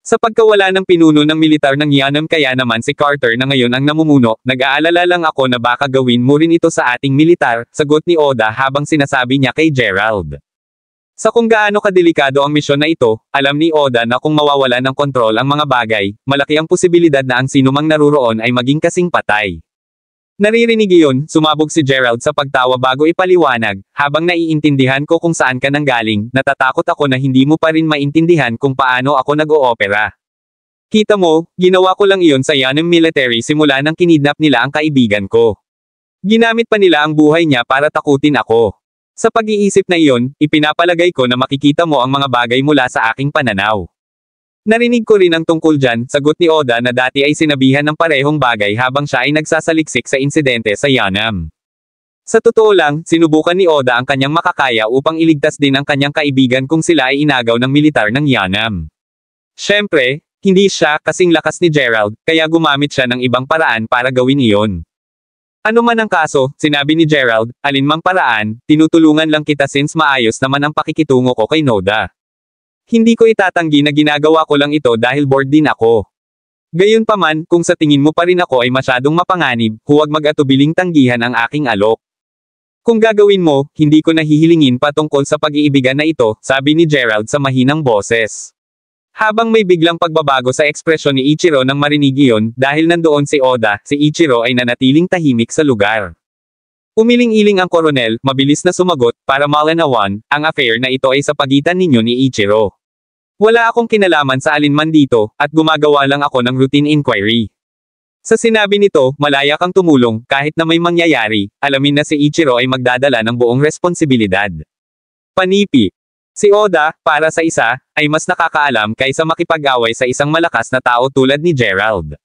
Sa pagkawala ng pinuno ng militar ng Yanem kaya naman si Carter na ngayon ang namumuno, nag-aalala lang ako na baka gawin mo rin ito sa ating militar, sagot ni Oda habang sinasabi niya kay Gerald. Sa kung gaano kadelikado ang misyon na ito, alam ni Oda na kung mawawala ng kontrol ang mga bagay, malaki ang posibilidad na ang sinumang naruroon ay maging kasing patay. Naririnig iyon, sumabog si Gerald sa pagtawa bago ipaliwanag, habang naiintindihan ko kung saan ka nanggaling, natatakot ako na hindi mo pa rin maintindihan kung paano ako nag-oopera. Kita mo, ginawa ko lang iyon sa Yanem military simula nang kinidnap nila ang kaibigan ko. Ginamit pa nila ang buhay niya para takutin ako. Sa pag-iisip na iyon, ipinapalagay ko na makikita mo ang mga bagay mula sa aking pananaw. Narinig ko rin ang tungkol dyan, sagot ni Oda na dati ay sinabihan ng parehong bagay habang siya ay nagsasaliksik sa insidente sa Yanam. Sa totoo lang, sinubukan ni Oda ang kanyang makakaya upang iligtas din ang kanyang kaibigan kung sila ay inagaw ng militar ng Yanam. Siyempre, hindi siya kasing lakas ni Gerald, kaya gumamit siya ng ibang paraan para gawin iyon. Ano man ang kaso, sinabi ni Gerald, alinmang paraan, tinutulungan lang kita since maayos naman ang pakikitungo ko kay Noda. Hindi ko itatanggi na ginagawa ko lang ito dahil bored din ako. Gayunpaman, kung sa tingin mo pa rin ako ay masyadong mapanganib, huwag mag-atubiling tanggihan ang aking alok. Kung gagawin mo, hindi ko nahihilingin patungkol sa pag-iibigan na ito, sabi ni Gerald sa mahinang boses. Habang may biglang pagbabago sa ekspresyon ni Ichiro nang marinig iyon, dahil nandoon si Oda, si Ichiro ay nanatiling tahimik sa lugar. Umiling-iling ang koronel, mabilis na sumagot, para malinawan, ang affair na ito ay sa pagitan ninyo ni Ichiro. Wala akong kinalaman sa alinman dito, at gumagawa lang ako ng routine inquiry. Sa sinabi nito, malaya kang tumulong, kahit na may mangyayari, alamin na si Ichiro ay magdadala ng buong responsibilidad. Panipi. Si Oda, para sa isa, ay mas nakakaalam kaysa makipag-away sa isang malakas na tao tulad ni Gerald.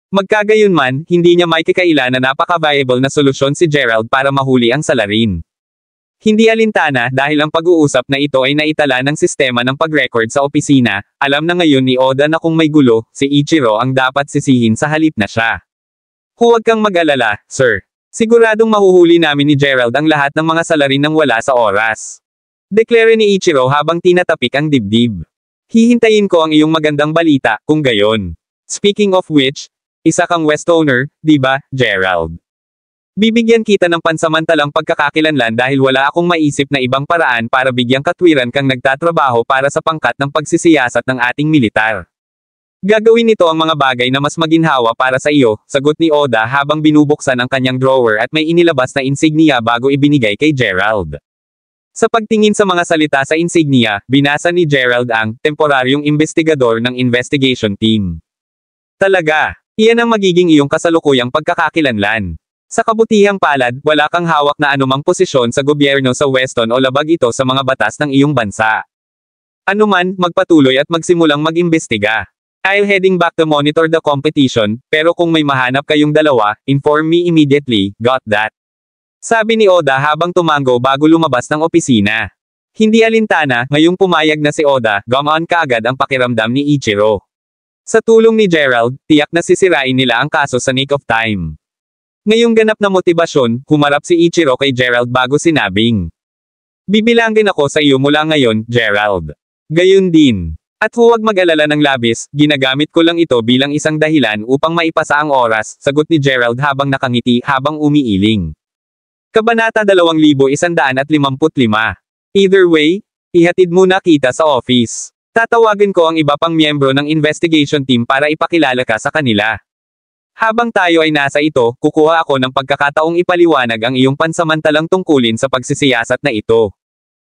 Magkagayunman, hindi niya may kakaila na napaka-viable na solusyon si Gerald para mahuli ang salarin. Hindi alintana dahil ang pag-uusap na ito ay naitala ng sistema ng pag-record sa opisina, alam na ngayon ni Oda na kung may gulo, si Ichiro ang dapat sisihin sa halip na siya. Huwag kang mag-alala, sir. Siguradong mahuhuli namin ni Gerald ang lahat ng mga salarin nang wala sa oras. Deklare ni Ichiro habang tinatapik ang dibdib. Hihintayin ko ang iyong magandang balita, kung gayon. Speaking of which, isa kang West owner, di ba, Gerald? Bibigyan kita ng pansamantalang pagkakakilanlan dahil wala akong maisip na ibang paraan para bigyang katwiran kang nagtatrabaho para sa pangkat ng pagsisiyasat ng ating militar. Gagawin nito ang mga bagay na mas maginhawa para sa iyo, sagot ni Oda habang binubuksan ang kanyang drawer at may inilabas na insignia bago ibinigay kay Gerald. Sa pagtingin sa mga salita sa insignia, binasa ni Gerald ang temporaryong investigador ng investigation team. Talaga, iyan ang magiging iyong kasalukuyang pagkakakilanlan. Sa kabutihang palad, wala kang hawak na anumang posisyon sa gobyerno sa Weston o labag ito sa mga batas ng iyong bansa. Anuman, magpatuloy at magsimulang mag-imbestiga. I'll heading back to monitor the competition, pero kung may mahanap kayong dalawa, inform me immediately, got that? Sabi ni Oda habang tumango bago lumabas ng opisina. Hindi alintana, ngayong pumayag na si Oda, gumaan kaagad ang pakiramdam ni Ichiro. Sa tulong ni Gerald, tiyak na sisirain nila ang kaso sa nick of time. Ngayong ganap na motibasyon, humarap si Ichiro kay Gerald bago sinabing, "Bibilangin ako sa iyo mula ngayon, Gerald. Gayon din. At huwag mag-alala ng labis, ginagamit ko lang ito bilang isang dahilan upang maipasa ang oras," sagot ni Gerald habang nakangiti habang umiiling. Kabanata 2155. Either way, ihatid muna kita sa office. Tatawagin ko ang iba pang miyembro ng investigation team para ipakilala ka sa kanila. Habang tayo ay nasa ito, kukuha ako ng pagkakataong ipaliwanag ang iyong pansamantalang tungkulin sa pagsisiyasat na ito.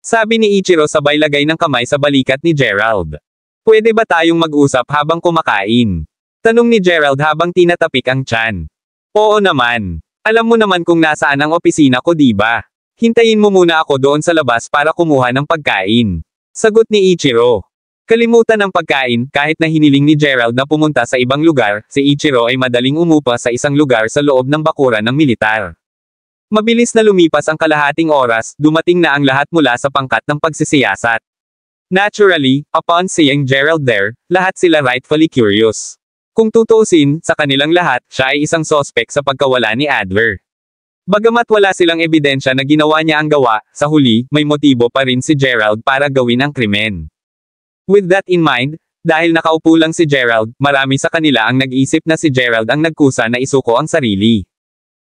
Sabi ni Ichiro sabay lagay ng kamay sa balikat ni Gerald. Pwede ba tayong mag-usap habang kumakain? Tanong ni Gerald habang tinatapik ang tiyan. Oo naman. Alam mo naman kung nasaan ang opisina ko, diba? Hintayin mo muna ako doon sa labas para kumuha ng pagkain. Sagot ni Ichiro. Kalimutan ng pagkain, kahit na hiniling ni Gerald na pumunta sa ibang lugar, si Ichiro ay madaling umupa sa isang lugar sa loob ng bakuran ng militar. Mabilis na lumipas ang kalahating oras, dumating na ang lahat mula sa pangkat ng pagsisiyasat. Naturally, upon seeing Gerald there, lahat sila rightfully curious. Kung tutuusin, sa kanilang lahat, siya ay isang sospek sa pagkawala ni Adler. Bagamat wala silang ebidensya na ginawa niya ang gawa, sa huli, may motibo pa rin si Gerald para gawin ang krimen. With that in mind, dahil nakaupo lang si Gerald, marami sa kanila ang nag-isip na si Gerald ang nagkusa na isuko ang sarili.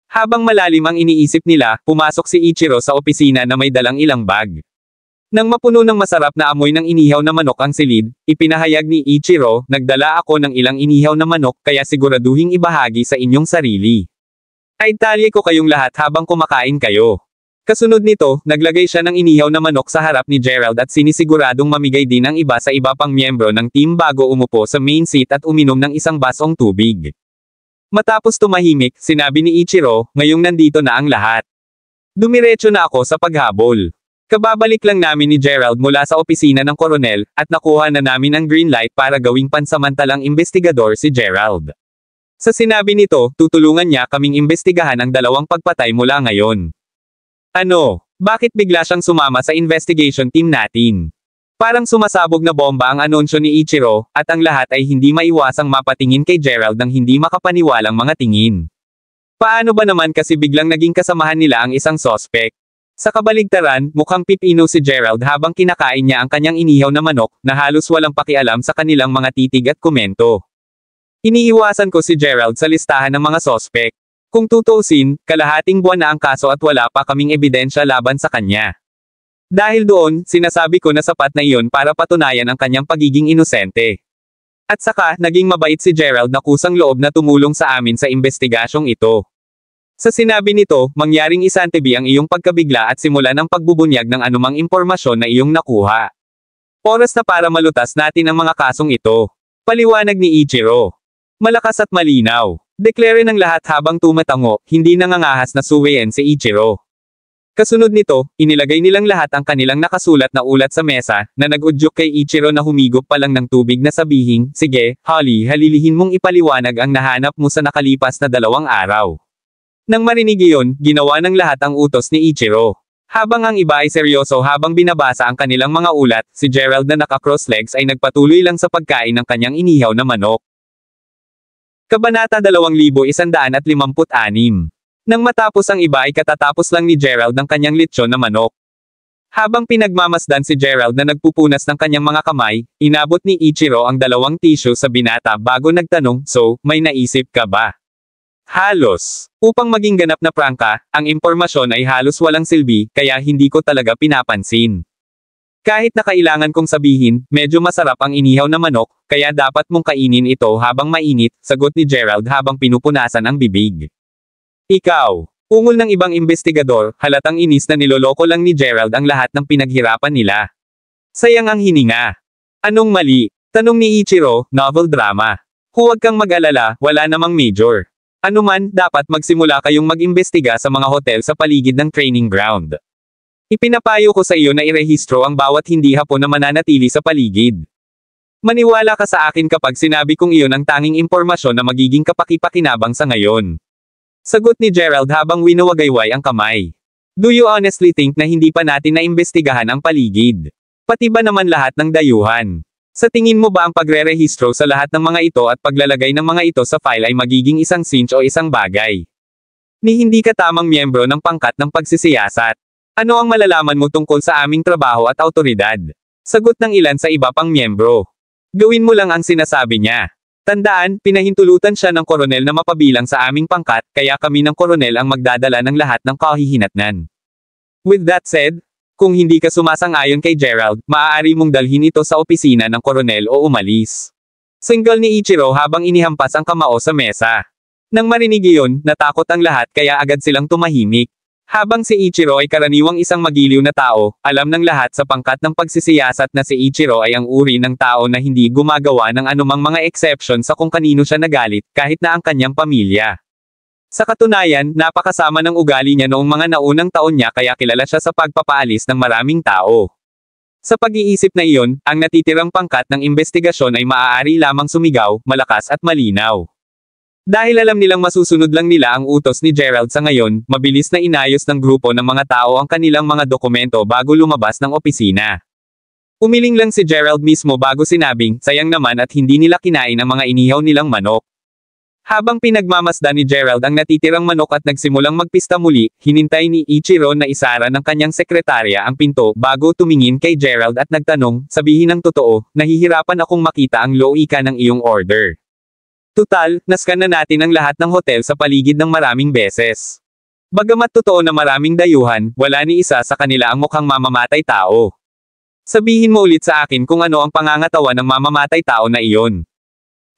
Habang malalim ang iniisip nila, pumasok si Ichiro sa opisina na may dalang ilang bag. Nang mapuno ng masarap na amoy ng inihaw na manok ang silid, ipinahayag ni Ichiro, "Nagdala ako ng ilang inihaw na manok kaya siguraduhing ibahagi sa inyong sarili. Ay talye ko kayong lahat habang kumakain kayo." Kasunod nito, naglagay siya ng inihaw na manok sa harap ni Gerald at sinisiguradong mamigay din ang iba sa iba pang miyembro ng team bago umupo sa main seat at uminom ng isang basong tubig. Matapos tumahimik, sinabi ni Ichiro, "Ngayong nandito na ang lahat. Dumiretso na ako sa paghabol. Kababalik lang namin ni Gerald mula sa opisina ng koronel, at nakuha na namin ang green light para gawing pansamantalang investigador si Gerald. Sa sinabi nito, tutulungan niya kaming imbestigahan ang dalawang pagpatay mula ngayon." Ano? Bakit bigla siyang sumama sa investigation team natin? Parang sumasabog na bomba ang anunsyo ni Ichiro, at ang lahat ay hindi maiwasang mapatingin kay Gerald ng hindi makapaniwalang mga tingin. Paano ba naman kasi biglang naging kasamahan nila ang isang sospek? Sa kabaligtaran, mukhang pipino si Gerald habang kinakain niya ang kanyang inihaw na manok, na halos walang pakialam sa kanilang mga titig at komento. Iniiwasan ko si Gerald sa listahan ng mga sospek. Kung tutuusin, kalahating buwan na ang kaso at wala pa kaming ebidensya laban sa kanya. Dahil doon, sinasabi ko na sapat na iyon para patunayan ang kanyang pagiging inosente. At saka, naging mabait si Gerald na kusang loob na tumulong sa amin sa investigasyong ito. Sa sinabi nito, mangyaring isantabi ang iyong pagkabigla at simulan ang pagbubunyag ng anumang impormasyon na iyong nakuha. Oras na para malutas natin ang mga kasong ito. Paliwanag ni Ichiro. Malakas at malinaw. Deklare ng lahat habang tumatango, hindi nangangahas na suwayin si Ichiro. Kasunod nito, inilagay nilang lahat ang kanilang nakasulat na ulat sa mesa, na nag-udyok kay Ichiro na humigop pa lang ng tubig na sabihing, "Sige, Holly, halilihin mong ipaliwanag ang nahanap mo sa nakalipas na 2 araw." Nang marinig iyon, ginawa ng lahat ang utos ni Ichiro. Habang ang iba ay seryoso habang binabasa ang kanilang mga ulat, si Gerald na naka-cross legs ay nagpatuloy lang sa pagkain ng kanyang inihaw na manok. Kabanata 2156. Nang matapos ang iba ay katatapos lang ni Gerald ng kanyang lechon na manok. Habang pinagmamasdan si Gerald na nagpupunas ng kanyang mga kamay, inabot ni Ichiro ang 2 tissue sa binata bago nagtanong, "So, may naisip ka ba?" Halos. Upang maging ganap na prangka, ang impormasyon ay halos walang silbi, kaya hindi ko talaga pinapansin. Kahit na kailangan kong sabihin, medyo masarap ang inihaw na manok, kaya dapat mong kainin ito habang mainit, sagot ni Gerald habang pinupunasan ang bibig. Ikaw. Ungol ng ibang investigador, halatang inis na niloloko lang ni Gerald ang lahat ng pinaghirapan nila. Sayang ang hininga. Anong mali? Tanong ni Ichiro, novel drama. Huwag kang mag-alala, wala namang major. Anuman, dapat magsimula kayong mag-imbestiga sa mga hotel sa paligid ng training ground. Ipinapayo ko sa iyo na irehistro ang bawat hindi Hapon na mananatili sa paligid. Maniwala ka sa akin kapag sinabi kong iyon ang tanging impormasyon na magiging kapaki-pakinabang sa ngayon. Sagot ni Gerald habang winuwagayway ang kamay. Do you honestly think na hindi pa natin naimbestigahan ang paligid? Pati ba naman lahat ng dayuhan? Sa tingin mo ba ang pagre-rehistro sa lahat ng mga ito at paglalagay ng mga ito sa file ay magiging isang cinch o isang bagay? Ni hindi ka tamang miyembro ng pangkat ng pagsisiyasat. Ano ang malalaman mo tungkol sa aming trabaho at awtoridad? Sagot ng ilan sa iba pang miyembro. Gawin mo lang ang sinasabi niya. Tandaan, pinahintulutan siya ng koronel na mapabilang sa aming pangkat, kaya kami ng koronel ang magdadala ng lahat ng kahihinatnan. With that said, kung hindi ka sumasang-ayon kay Gerald, maaari mong dalhin ito sa opisina ng koronel o umalis. Single ni Ichiro habang inihampas ang kamao sa mesa. Nang marinig iyon, natakot ang lahat kaya agad silang tumahimik. Habang si Ichiro ay karaniwang isang magiliw na tao, alam ng lahat sa pangkat ng pagsisiyasat na si Ichiro ay ang uri ng tao na hindi gumagawa ng anumang mga exception sa kung kanino siya nagalit, kahit na ang kanyang pamilya. Sa katunayan, napakasama ng ugali niya noong mga naunang taon niya kaya kilala siya sa pagpapaalis ng maraming tao. Sa pag-iisip na iyon, ang natitirang pangkat ng investigasyon ay maaari lamang sumigaw, malakas at malinaw. Dahil alam nilang masusunod lang nila ang utos ni Gerald sa ngayon, mabilis na inayos ng grupo ng mga tao ang kanilang mga dokumento bago lumabas ng opisina. Umiling lang si Gerald mismo bago sinabing, sayang naman at hindi nila kinain ang mga inihaw nilang manok. Habang pinagmamasdan ni Gerald ang natitirang manok at nagsimulang magpista muli, hinintay ni Ichiro na isara ng kanyang sekretarya ang pinto bago tumingin kay Gerald at nagtanong, sabihin ng totoo, nahihirapan akong makita ang loika ng iyong order. Tutal, naskan na natin ang lahat ng hotel sa paligid ng maraming beses. Bagamat totoo na maraming dayuhan, wala ni isa sa kanila ang mukhang mamamatay tao. Sabihin mo ulit sa akin kung ano ang pangangatawan ng mamamatay tao na iyon.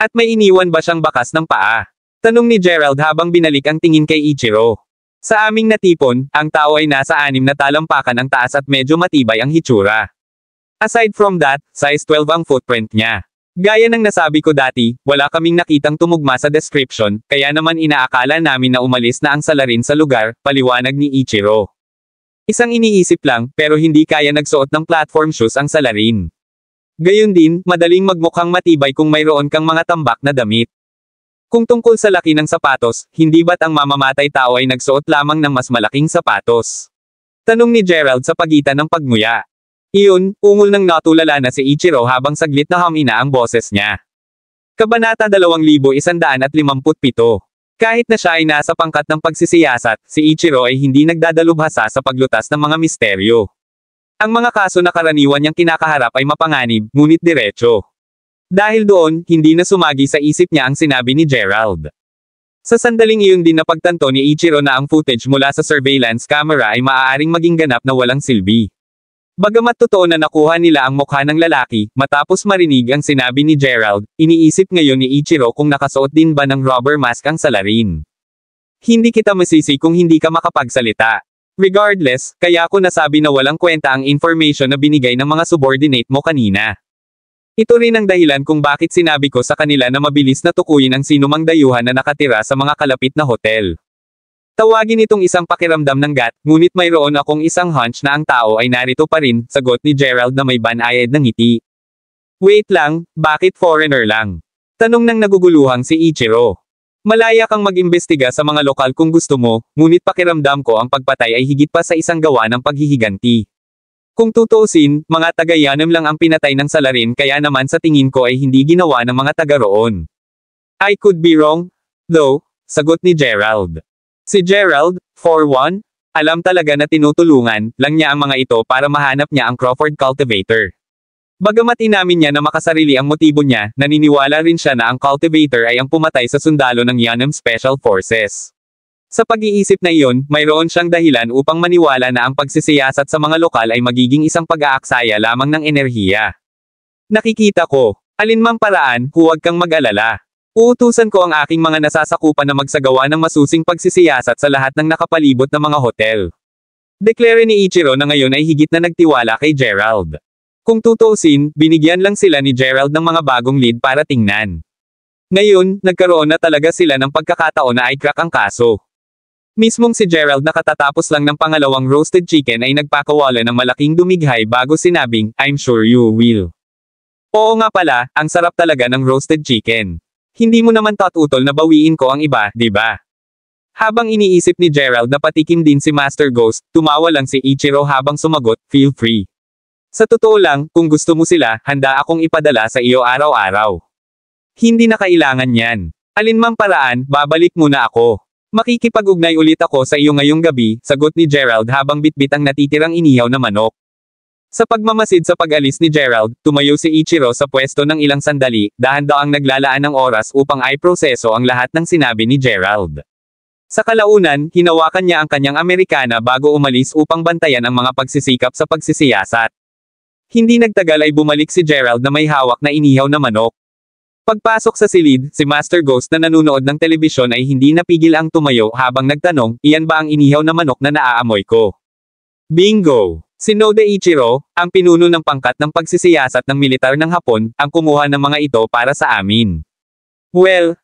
At may iniwan ba siyang bakas ng paa? Tanong ni Gerald habang binalik ang tingin kay Ichiro. Sa aming natipon, ang tao ay nasa 6 na talampakan ang taas at medyo matibay ang hitsura. Aside from that, size 12 ang footprint niya. Gaya ng nasabi ko dati, wala kaming nakitang tumugma sa description, kaya naman inaakala namin na umalis na ang salarin sa lugar, paliwanag ni Ichiro. Isang iniisip lang, pero hindi kaya nagsuot ng platform shoes ang salarin. Gayon din, madaling magmukhang matibay kung mayroon kang mga tambak na damit. Kung tungkol sa laki ng sapatos, hindi ba't ang mamamatay tao ay nagsuot lamang ng mas malaking sapatos? Tanong ni Gerald sa pagitan ng pagmuya. Iyon, ungol ng natulala na si Ichiro habang saglit na hamina ang boses niya. Kabanata 2157. Kahit na siya ay nasa pangkat ng pagsisiyasat, si Ichiro ay hindi nagdadalubhasa sa paglutas ng mga misteryo. Ang mga kaso na karaniwan niyang kinakaharap ay mapanganib, ngunit diretso. Dahil doon, hindi na sumagi sa isip niya ang sinabi ni Gerald. Sa sandaling iyon din napagtanto ni Ichiro na ang footage mula sa surveillance camera ay maaaring maging ganap na walang silbi. Bagamat totoo na nakuha nila ang mukha ng lalaki, matapos marinig ang sinabi ni Gerald, iniisip ngayon ni Ichiro kung nakasuot din ba ng rubber mask ang salarin. Hindi kita masisi kung hindi ka makapagsalita. Regardless, kaya ako nasabi na walang kwenta ang information na binigay ng mga subordinate mo kanina. Ito rin ang dahilan kung bakit sinabi ko sa kanila na mabilis na tukuyin ang sinumang dayuhan na nakatira sa mga kalapit na hotel. Tawagin itong isang pakiramdam ng gut, ngunit mayroon akong isang hunch na ang tao ay narito pa rin, sagot ni Gerald na may banayad ng ngiti. Wait lang, bakit foreigner lang? Tanong ng naguguluhang si Ichiro. Malaya kang mag-imbestiga sa mga lokal kung gusto mo, ngunit pakiramdam ko ang pagpatay ay higit pa sa isang gawa ng paghihiganti. Kung tutuusin, mga taga-Yanam lang ang pinatay ng salarin kaya naman sa tingin ko ay hindi ginawa ng mga taga roon. I could be wrong, though, sagot ni Gerald. Si Gerald, for one, alam talaga na tinutulungan lang niya ang mga ito para mahanap niya ang Crawford cultivator. Bagamat inamin niya na makasarili ang motibo niya, naniniwala rin siya na ang cultivator ay ang pumatay sa sundalo ng Yanam Special Forces. Sa pag-iisip na iyon, mayroon siyang dahilan upang maniwala na ang pagsisiyasat sa mga lokal ay magiging isang pag-aaksaya lamang ng enerhiya. Nakikita ko, alinmang paraan, huwag kang mag-alala. Uutusan ko ang aking mga nasasakupan na magsagawa ng masusing pagsisiyasat sa lahat ng nakapalibot na mga hotel. Deklare ni Ichiro na ngayon ay higit na nagtiwala kay Gerald. Kung tutuusin, binigyan lang sila ni Gerald ng mga bagong lead para tingnan. Ngayon, nagkaroon na talaga sila ng pagkakataon na i-crack ang kaso. Mismong si Gerald na katatapos lang ng pangalawang roasted chicken ay nagpakawala ng malaking dumighay bago sinabing, "I'm sure you will." Oo nga pala, ang sarap talaga ng roasted chicken. Hindi mo naman tatutol na bawiin ko ang iba, di ba? Habang iniisip ni Gerald na patikim din si Master Ghost, tumawa lang si Ichiro habang sumagot, "Feel free. Sa totoo lang, kung gusto mo sila, handa akong ipadala sa iyo araw-araw. Hindi na kailangan yan. Alinmang paraan, babalik muna ako. Makikipag-ugnay ulit ako sa iyo ngayong gabi," sagot ni Gerald habang bitbit ang natitirang inihaw na manok. Sa pagmamasid sa pag-alis ni Gerald, tumayo si Ichiro sa pwesto ng ilang sandali, dahan-dahang naglalaan ng oras upang proseso ang lahat ng sinabi ni Gerald. Sa kalaunan, hinawakan niya ang kanyang Amerikana bago umalis upang bantayan ang mga pagsisikap sa pagsisiyasat. Hindi nagtagal ay bumalik si Gerald na may hawak na inihaw na manok. Pagpasok sa silid, si Master Ghost na nanunood ng telebisyon ay hindi napigil ang tumayo habang nagtanong, "Iyan ba ang inihaw na manok na naaamoy ko?" Bingo! Si Noda Ichiro, ang pinuno ng pangkat ng pagsisiyasat ng militar ng Hapon, ang kumuha ng mga ito para sa amin. Well,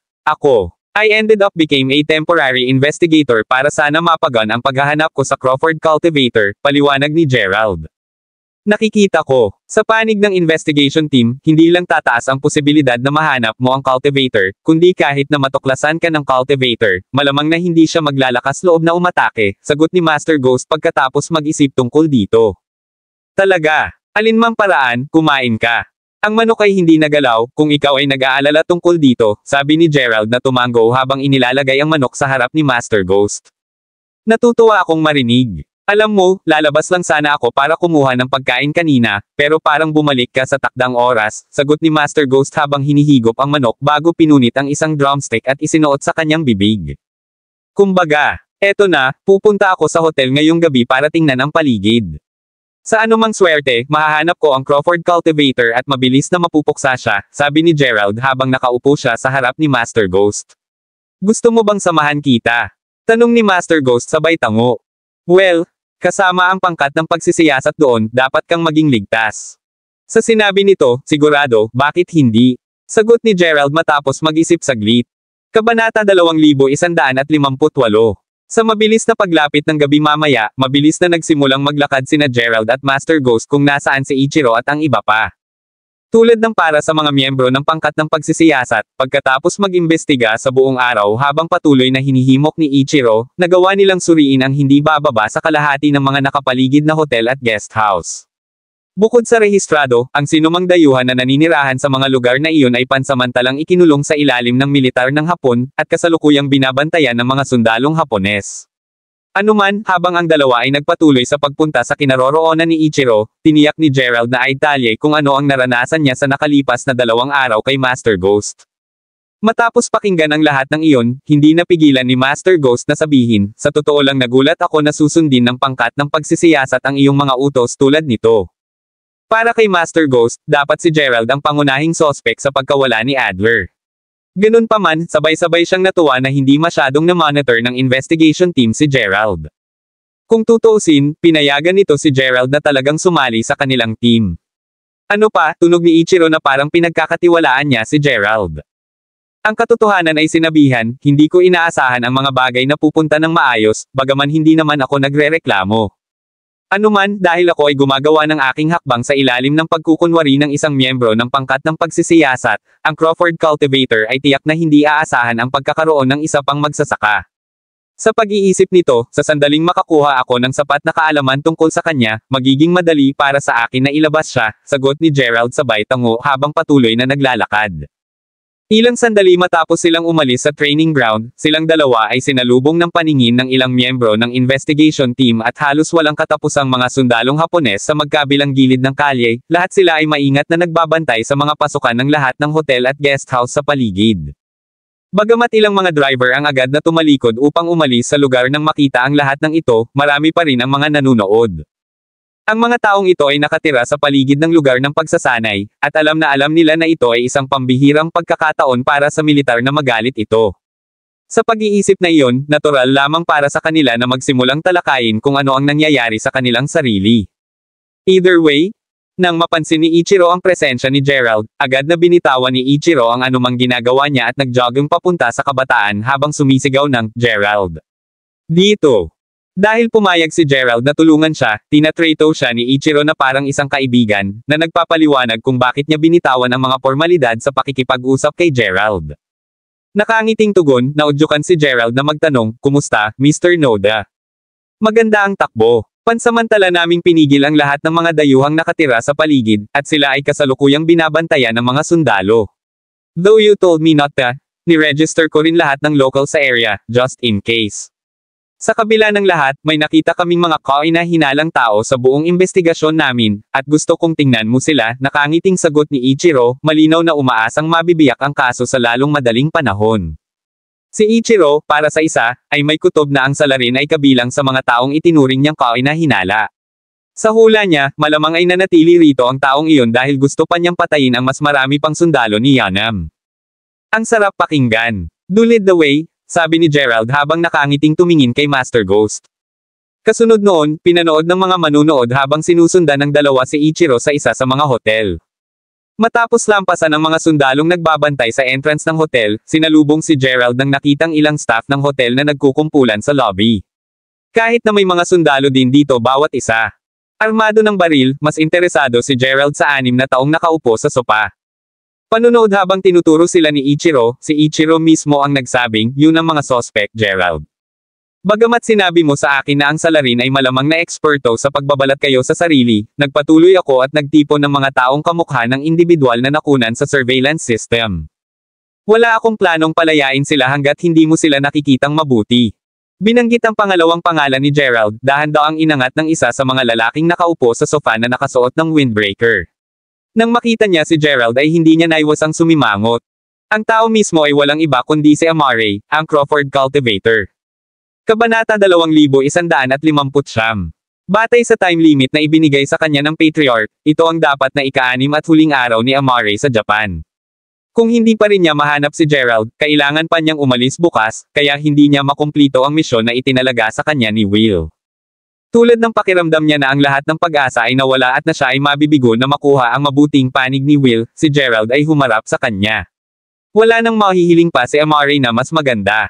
I ended up became a temporary investigator para sana mapagan ang paghahanap ko sa Crawford cultivator, paliwanag ni Gerald. Nakikita ko, sa panig ng investigation team, hindi lang tataas ang posibilidad na mahanap mo ang cultivator, kundi kahit na matuklasan ka ng cultivator, malamang na hindi siya maglalakas loob na umatake, sagot ni Master Ghost pagkatapos mag-isip tungkol dito. Talaga, alinmang paraan, kumain ka. Ang manok ay hindi nagalaw, kung ikaw ay nag-aalala tungkol dito, sabi ni Gerald na tumango habang inilalagay ang manok sa harap ni Master Ghost. Natutuwa akong marinig. Alam mo, lalabas lang sana ako para kumuha ng pagkain kanina, pero parang bumalik ka sa takdang oras, sagot ni Master Ghost habang hinihigop ang manok bago pinunit ang isang drumstick at isinuot sa kanyang bibig. Kumbaga, eto na, pupunta ako sa hotel ngayong gabi para tingnan ang paligid. Sa anumang swerte, mahahanap ko ang Crawford cultivator at mabilis na mapupuksa siya, sabi ni Gerald habang nakaupo siya sa harap ni Master Ghost. Gusto mo bang samahan kita? Tanong ni Master Ghost sabay tango. Well, kasama ang pangkat ng pagsisiyasat doon, dapat kang maging ligtas. Sa sinabi nito, sigurado, bakit hindi? Sagot ni Gerald matapos mag-isip saglit. Kabanata 2158. Sa mabilis na paglapit ng gabi mamaya, mabilis na nagsimulang maglakad sina Gerald at Master Ghost kung nasaan si Ichiro at ang iba pa. Tulad ng para sa mga miyembro ng pangkat ng pagsisiyasat, pagkatapos mag-imbestiga sa buong araw habang patuloy na hinihimok ni Ichiro, nagawa nilang suriin ang hindi bababa sa kalahati ng mga nakapaligid na hotel at guest house. Bukod sa rehistrado, ang sinumang dayuhan na naninirahan sa mga lugar na iyon ay pansamantalang ikinulong sa ilalim ng militar ng Hapon, at kasalukuyang binabantayan ng mga sundalong Hapones. Anuman, habang ang dalawa ay nagpatuloy sa pagpunta sa kinaroroonan ni Ichiro, tiniyak ni Gerald na ay talye kung ano ang naranasan niya sa nakalipas na 2 araw kay Master Ghost. Matapos pakinggan ang lahat ng iyon, hindi napigilan ni Master Ghost na sabihin, "Sa totoo lang nagulat ako na susundin ng pangkat ng pagsisiyasat ang iyong mga utos tulad nito." Para kay Master Ghost, dapat si Gerald ang pangunahing sospek sa pagkawala ni Adler. Ganun pa man, sabay-sabay siyang natuwa na hindi masyadong na-monitor ng investigation team si Gerald. Kung tutuusin, pinayagan nito si Gerald na talagang sumali sa kanilang team. Ano pa, tunog ni Ichiro na parang pinagkakatiwalaan niya si Gerald. Ang katotohanan ay sinabihan, hindi ko inaasahan ang mga bagay na pupunta ng maayos, bagaman hindi naman ako nagrereklamo. Anuman, dahil ako ay gumagawa ng aking hakbang sa ilalim ng pagkukunwari ng isang miyembro ng pangkat ng pagsisiyasat, ang Crawford cultivator ay tiyak na hindi aasahan ang pagkakaroon ng isa pang magsasaka. Sa pag-iisip nito, sa sandaling makakuha ako ng sapat na kaalaman tungkol sa kanya, magiging madali para sa akin na ilabas siya, sagot ni Gerald sabay tango habang patuloy na naglalakad. Ilang sandali matapos silang umalis sa training ground, silang dalawa ay sinalubong ng paningin ng ilang miyembro ng investigation team at halos walang katapusang mga sundalong Hapones sa magkabilang gilid ng kalye, lahat sila ay maingat na nagbabantay sa mga pasukan ng lahat ng hotel at guest house sa paligid. Bagamat ilang mga driver ang agad na tumalikod upang umalis sa lugar nang makita ang lahat ng ito, marami pa rin ang mga nanunood. Ang mga taong ito ay nakatira sa paligid ng lugar ng pagsasanay, at alam na alam nila na ito ay isang pambihirang pagkakataon para sa militar na magalit ito. Sa pag-iisip na iyon, natural lamang para sa kanila na magsimulang talakayin kung ano ang nangyayari sa kanilang sarili. Either way, Nang mapansin ni Ichiro ang presensya ni Gerald, agad na binitawan ni Ichiro ang anumang ginagawa niya at nagjogging papunta sa kabataan habang sumisigaw ng, "Gerald! Dito!" Dahil pumayag si Gerald na tulungan siya, tinatrato siya ni Ichiro na parang isang kaibigan, na nagpapaliwanag kung bakit niya binitawan ang mga formalidad sa pakikipag-usap kay Gerald. Nakangiting tugon, naudyukan si Gerald na magtanong, "Kumusta, Mr. Noda?" "Maganda ang takbo. Pansamantala naming pinigil ang lahat ng mga dayuhang nakatira sa paligid, at sila ay kasalukuyang binabantayan ng mga sundalo. Though you told me not to, ni-register ko rin lahat ng local sa area, just in case. Sa kabila ng lahat, may nakita kaming mga kaina-hinalang tao sa buong investigasyon namin, at gusto kong tingnan mo sila." Nakangiting sagot ni Ichiro, malinaw na umaasang mabibiyak ang kaso sa lalong madaling panahon. Si Ichiro, para sa isa, ay may kutob na ang salarin ay kabilang sa mga taong itinuring niyang kaina-hinala. Sa hula niya, malamang ay nanatili rito ang taong iyon dahil gusto pa niyang patayin ang mas marami pang sundalo ni Yanam. "Ang sarap pakinggan. Do lead the way," sabi ni Gerald habang nakangiting tumingin kay Master Ghost. Kasunod noon, pinanood ng mga manunood habang sinusundan ng dalawa si Ichiro sa isa sa mga hotel. Matapos lampasan ng mga sundalong nagbabantay sa entrance ng hotel, sinalubong si Gerald ng nakitang ilang staff ng hotel na nagkukumpulan sa lobby. Kahit na may mga sundalo din dito bawat isa. Armado ng baril, mas interesado si Gerald sa 6 na taong nakaupo sa sopa. Panunood habang tinuturo sila ni Ichiro, si Ichiro mismo ang nagsabing, "Yun ang mga suspect, Gerald. Bagamat sinabi mo sa akin na ang salarin ay malamang na eksperto sa pagbabalat kayo sa sarili, nagpatuloy ako at nagtipon ng mga taong kamukha ng individual na nakunan sa surveillance system. Wala akong planong palayain sila hanggat hindi mo sila nakikitang mabuti." Binanggit ang pangalawang pangalan ni Gerald, dahan-daang inangat ng isa sa mga lalaking nakaupo sa sofa na nakasuot ng windbreaker. Nang makita niya si Gerald ay hindi niya naiwasang sumimangot. Ang tao mismo ay walang iba kundi si Amare, ang Crawford cultivator. Kabanata 2159. Batay sa time limit na ibinigay sa kanya ng Patriarch, ito ang dapat na ika-6 at huling araw ni Amare sa Japan. Kung hindi pa rin niya mahanap si Gerald, kailangan pa niyang umalis bukas, kaya hindi niya makumplito ang misyon na itinalaga sa kanya ni Will. Tulad ng pakiramdam niya na ang lahat ng pag-asa ay nawala at na siya ay mabibigo na makuha ang mabuting panig ni Will, si Gerald ay humarap sa kanya. Wala nang mahihiling pa si Amare na mas maganda.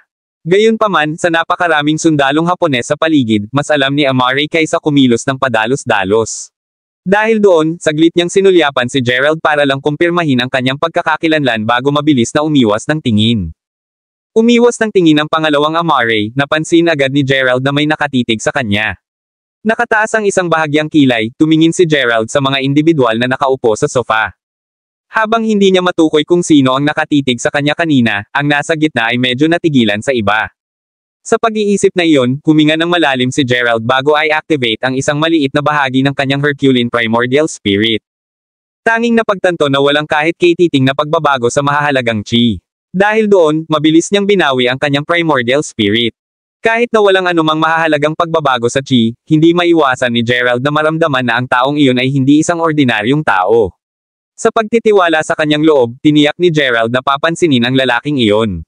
Gayunpaman, sa napakaraming sundalong Hapones sa paligid, mas alam ni Amare kaysa kumilos ng padalos-dalos. Dahil doon, saglit niyang sinulyapan si Gerald para lang kumpirmahin ang kanyang pagkakakilanlan bago mabilis na umiwas ng tingin. Umiwas ng tingin ang pangalawang Amare, napansin agad ni Gerald na may nakatitig sa kanya. Nakataas ang isang bahagyang kilay, tumingin si Gerald sa mga individual na nakaupo sa sofa. Habang hindi niya matukoy kung sino ang nakatitig sa kanya kanina, ang nasa gitna ay medyo natigilan sa iba. Sa pag-iisip na iyon, huminga ng malalim si Gerald bago ay activate ang isang maliit na bahagi ng kanyang Herculean Primordial Spirit. Tanging napagtanto na walang kahit katiting na pagbabago sa mahahalagang chi. Dahil doon, mabilis niyang binawi ang kanyang Primordial Spirit. Kahit na walang anumang mahahalagang pagbabago sa chi, hindi maiwasan ni Gerald na maramdaman na ang taong iyon ay hindi isang ordinaryong tao. Sa pagtitiwala sa kanyang loob, tiniyak ni Gerald na papansinin ang lalaking iyon.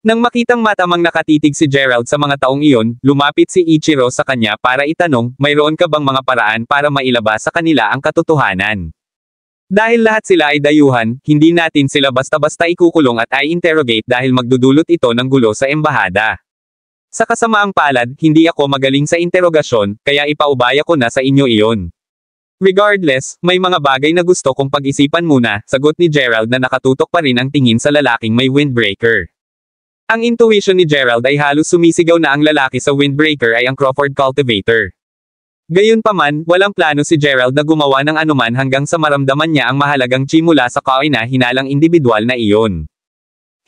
Nang makitang matamang nakatitig si Gerald sa mga taong iyon, lumapit si Ichiro sa kanya para itanong, mayroon ka bang mga paraan para mailabas sa kanila ang katotohanan? Dahil lahat sila ay dayuhan, hindi natin sila basta-basta ikukulong at i-interrogate dahil magdudulot ito ng gulo sa embahada. Sa kasamaang palad, hindi ako magaling sa interogasyon, kaya ipaubaya ko na sa inyo iyon. Regardless, may mga bagay na gusto kong pag-isipan muna, sagot ni Gerald na nakatutok pa rin ang tingin sa lalaking may windbreaker. Ang intuition ni Gerald ay halos sumisigaw na ang lalaki sa windbreaker ay ang Crawford cultivator. Gayunpaman, walang plano si Gerald na gumawa ng anuman hanggang sa maramdaman niya ang mahalagang chi mula sa kaina-hinalang individual na iyon.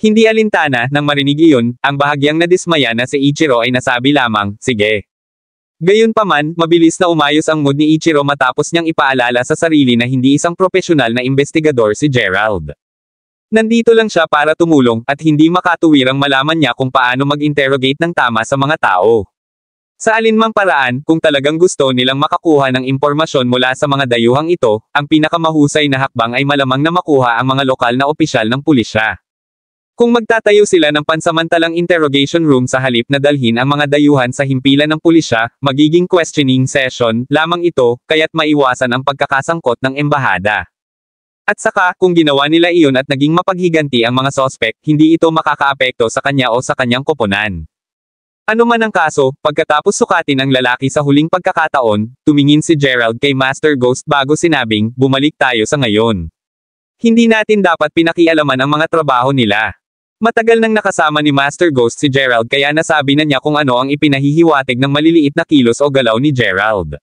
Hindi alintana, nang marinig iyon, ang bahagyang nadismaya na si Ichiro ay nasabi lamang, "Sige." Gayunpaman, mabilis na umayos ang mood ni Ichiro matapos niyang ipaalala sa sarili na hindi isang profesional na investigador si Gerald. Nandito lang siya para tumulong, at hindi makatuwirang malaman niya kung paano mag-interrogate ng tama sa mga tao. Sa alinmang paraan, kung talagang gusto nilang makakuha ng impormasyon mula sa mga dayuhang ito, ang pinakamahusay na hakbang ay malamang na makuha ang mga lokal na opisyal ng pulisya. Kung magtatayo sila ng pansamantalang interrogation room sa halip na dalhin ang mga dayuhan sa himpilan ng pulisya, magiging questioning session lamang ito, kaya't maiwasan ang pagkakasangkot ng embahada. At saka, kung ginawa nila iyon at naging mapaghiganti ang mga sospek, hindi ito makakaapekto sa kanya o sa kanyang koponan. Ano man ang kaso, pagkatapos sukatin ang lalaki sa huling pagkakataon, tumingin si Gerald kay Master Ghost bago sinabing, bumalik tayo sa ngayon. Hindi natin dapat pinakialaman ang mga trabaho nila. Matagal nang nakasama ni Master Ghost si Gerald kaya nasabi na niya kung ano ang ipinahihiwatig ng maliliit na kilos o galaw ni Gerald.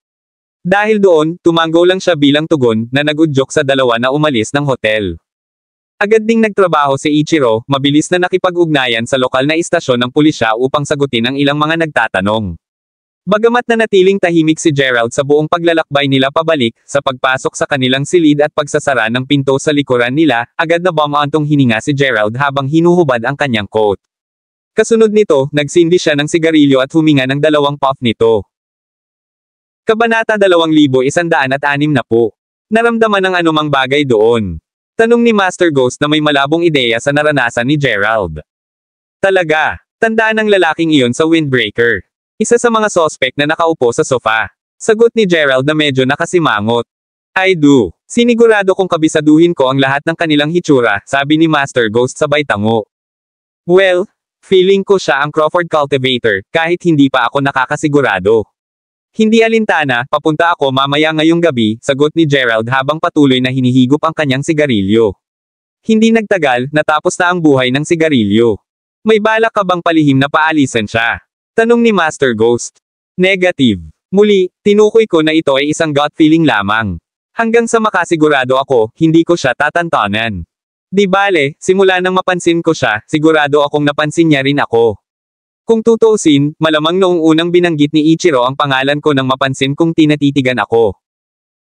Dahil doon, tumango lang siya bilang tugon na nagudyok sa dalawa na umalis ng hotel. Agad ding nagtrabaho si Ichiro, mabilis na nakipag-ugnayan sa lokal na istasyon ng pulisya upang sagutin ang ilang mga nagtatanong. Bagamat nanatiling tahimik si Gerald sa buong paglalakbay nila pabalik, sa pagpasok sa kanilang silid at pagsasara ng pinto sa likuran nila, agad na bumaantong hininga si Gerald habang hinuhubad ang kanyang coat. Kasunod nito, nagsindi siya ng sigarilyo at huminga ng 2 puff nito. Kabanata 2160. Naramdaman ang anumang bagay doon. Tanong ni Master Ghost na may malabong ideya sa naranasan ni Gerald. Talaga, tandaan ng lalaking iyon sa windbreaker. Isa sa mga sospek na nakaupo sa sofa. Sagot ni Gerald na medyo nakasimangot. I do. Sinigurado kong kabisaduhin ko ang lahat ng kanilang hitsura, sabi ni Master Ghost sabay tango. Well, feeling ko siya ang Crawford cultivator, kahit hindi pa ako nakakasigurado. Hindi alintana, papunta ako mamaya ngayong gabi, sagot ni Gerald habang patuloy na hinihigop ang kanyang sigarilyo. Hindi nagtagal, natapos na ang buhay ng sigarilyo. May balak ka bang palihim na paalisan siya? Tanong ni Master Ghost. Negative. Muli, tinukoy ko na ito ay isang gut feeling lamang. Hanggang sa makasigurado ako, hindi ko siya tatantanan. Di bale, simula nang mapansin ko siya, sigurado akong napansin niya rin ako. Kung tutuusin, malamang noong unang binanggit ni Ichiro ang pangalan ko nang mapansin kong tinatitigan ako.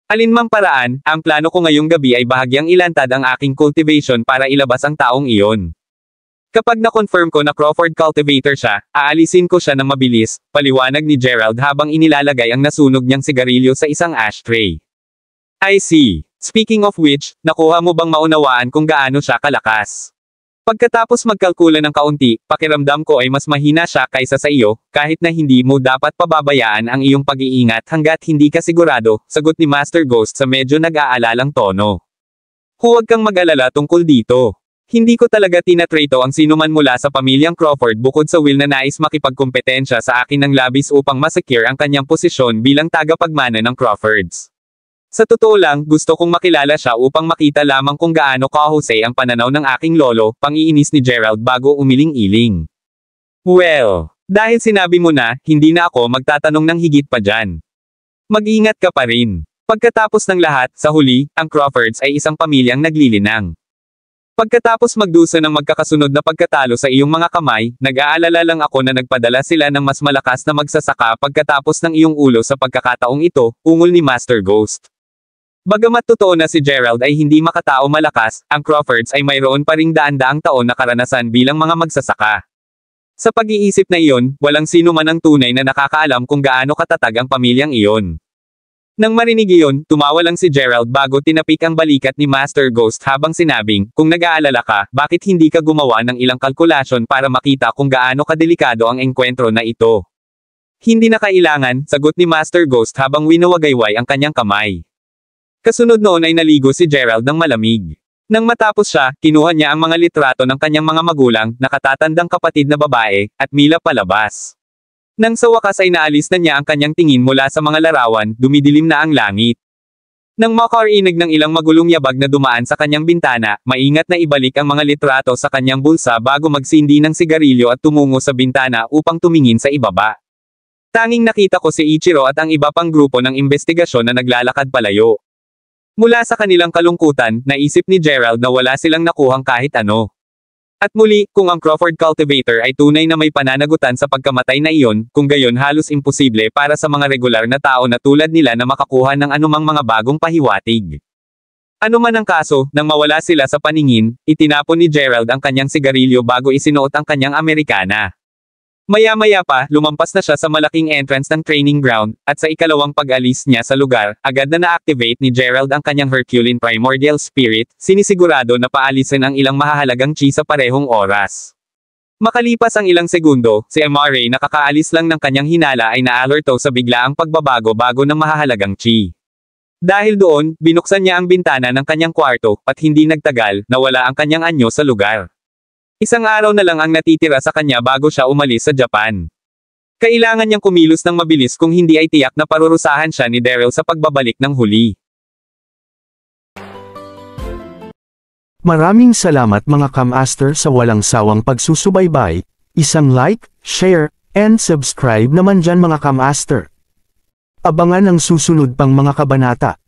Alinmang paraan, ang plano ko ngayong gabi ay bahagyang ilantad ang aking cultivation para ilabas ang taong iyon. Kapag na-confirm ko na Crawford cultivator siya, aalisin ko siya ng mabilis, paliwanag ni Gerald habang inilalagay ang nasunog niyang sigarilyo sa isang ashtray. I see. Speaking of which, nakuha mo bang maunawaan kung gaano siya kalakas? Pagkatapos magkalkula ng kaunti, pakiramdam ko ay mas mahina siya kaysa sa iyo, kahit na hindi mo dapat pababayaan ang iyong pag-iingat hanggat hindi ka sigurado, sagot ni Master Ghost sa medyo nag-aalalang tono. Huwag kang mag-alala tungkol dito. Hindi ko talaga tinatrato ang sinuman mula sa pamilyang Crawford bukod sa Will na nais makipagkompetensya sa akin ng labis upang masecure ang kanyang posisyon bilang tagapagmana ng Crawfords. Sa totoo lang, gusto kong makilala siya upang makita lamang kung gaano kahusay ang pananaw ng aking lolo, pang-iinis ni Gerald bago umiling-iling. Well, dahil sinabi mo na, hindi na ako magtatanong ng higit pa dyan. Mag-ingat ka pa rin. Pagkatapos ng lahat, sa huli, ang Crawfords ay isang pamilyang naglilinang. Pagkatapos magdusa ng magkakasunod na pagkatalo sa iyong mga kamay, nag-aalala lang ako na nagpadala sila ng mas malakas na magsasaka pagkatapos ng iyong ulo sa pagkakataong ito, ungol ni Master Ghost. Bagamat totoo na si Gerald ay hindi makatao malakas, ang Crawfords ay mayroon pa ring daan-daang taon na karanasan bilang mga magsasaka. Sa pag-iisip na iyon, walang sino man ang tunay na nakakaalam kung gaano katatag ang pamilyang iyon. Nang marinig iyon, tumawa lang si Gerald bago tinapik ang balikat ni Master Ghost habang sinabing, kung nag-aalala ka, bakit hindi ka gumawa ng ilang kalkulasyon para makita kung gaano kadelikado ang engkwentro na ito? Hindi na kailangan, sagot ni Master Ghost habang winawagayway ang kanyang kamay. Kasunod noon ay naligo si Gerald ng malamig. Nang matapos siya, kinuha niya ang mga litrato ng kanyang mga magulang, nakatatandang kapatid na babae, at mila palabas. Nang sa wakas ay naalis na niya ang kanyang tingin mula sa mga larawan, dumidilim na ang langit. Nang makarinig ng ilang magulong yabag na dumaan sa kanyang bintana, maingat na ibalik ang mga litrato sa kanyang bulsa bago magsindi ng sigarilyo at tumungo sa bintana upang tumingin sa ibaba. Tanging nakita ko si Ichiro at ang iba pang grupo ng investigasyon na naglalakad palayo. Mula sa kanilang kalungkutan, naisip ni Gerald na wala silang nakuhang kahit ano. At muli, kung ang Crawford cultivator ay tunay na may pananagutan sa pagkamatay na iyon, kung gayon halos imposible para sa mga regular na tao na tulad nila na makakuha ng anumang mga bagong pahiwatig. Ano man ang kaso, nang mawala sila sa paningin, itinapon ni Gerald ang kanyang sigarilyo bago isinuot ang kanyang Amerikana. Maya-maya pa, lumampas na siya sa malaking entrance ng training ground, at sa ikalawang pag-alis niya sa lugar, agad na na-activate ni Gerald ang kanyang Herculean Primordial Spirit, sinisigurado na paalisin ang ilang mahahalagang chi sa parehong oras. Makalipas ang ilang segundo, si MRA na kakaalis lang ng kanyang hinala ay na-alerto sa biglaang pagbabago-bago ng mahahalagang chi. Dahil doon, binuksan niya ang bintana ng kanyang kwarto, at hindi nagtagal, nawala ang kanyang anyo sa lugar. Isang araw na lang ang natitira sa kanya bago siya umalis sa Japan. Kailangan niyang kumilos ng mabilis kung hindi ay tiyak na parurusahan siya ni Daryl sa pagbabalik ng huli. Maraming salamat mga Kamaster sa walang sawang pagsusubaybay, isang like, share, and subscribe naman dyan mga Kamaster. Abangan ang susunod pang mga kabanata.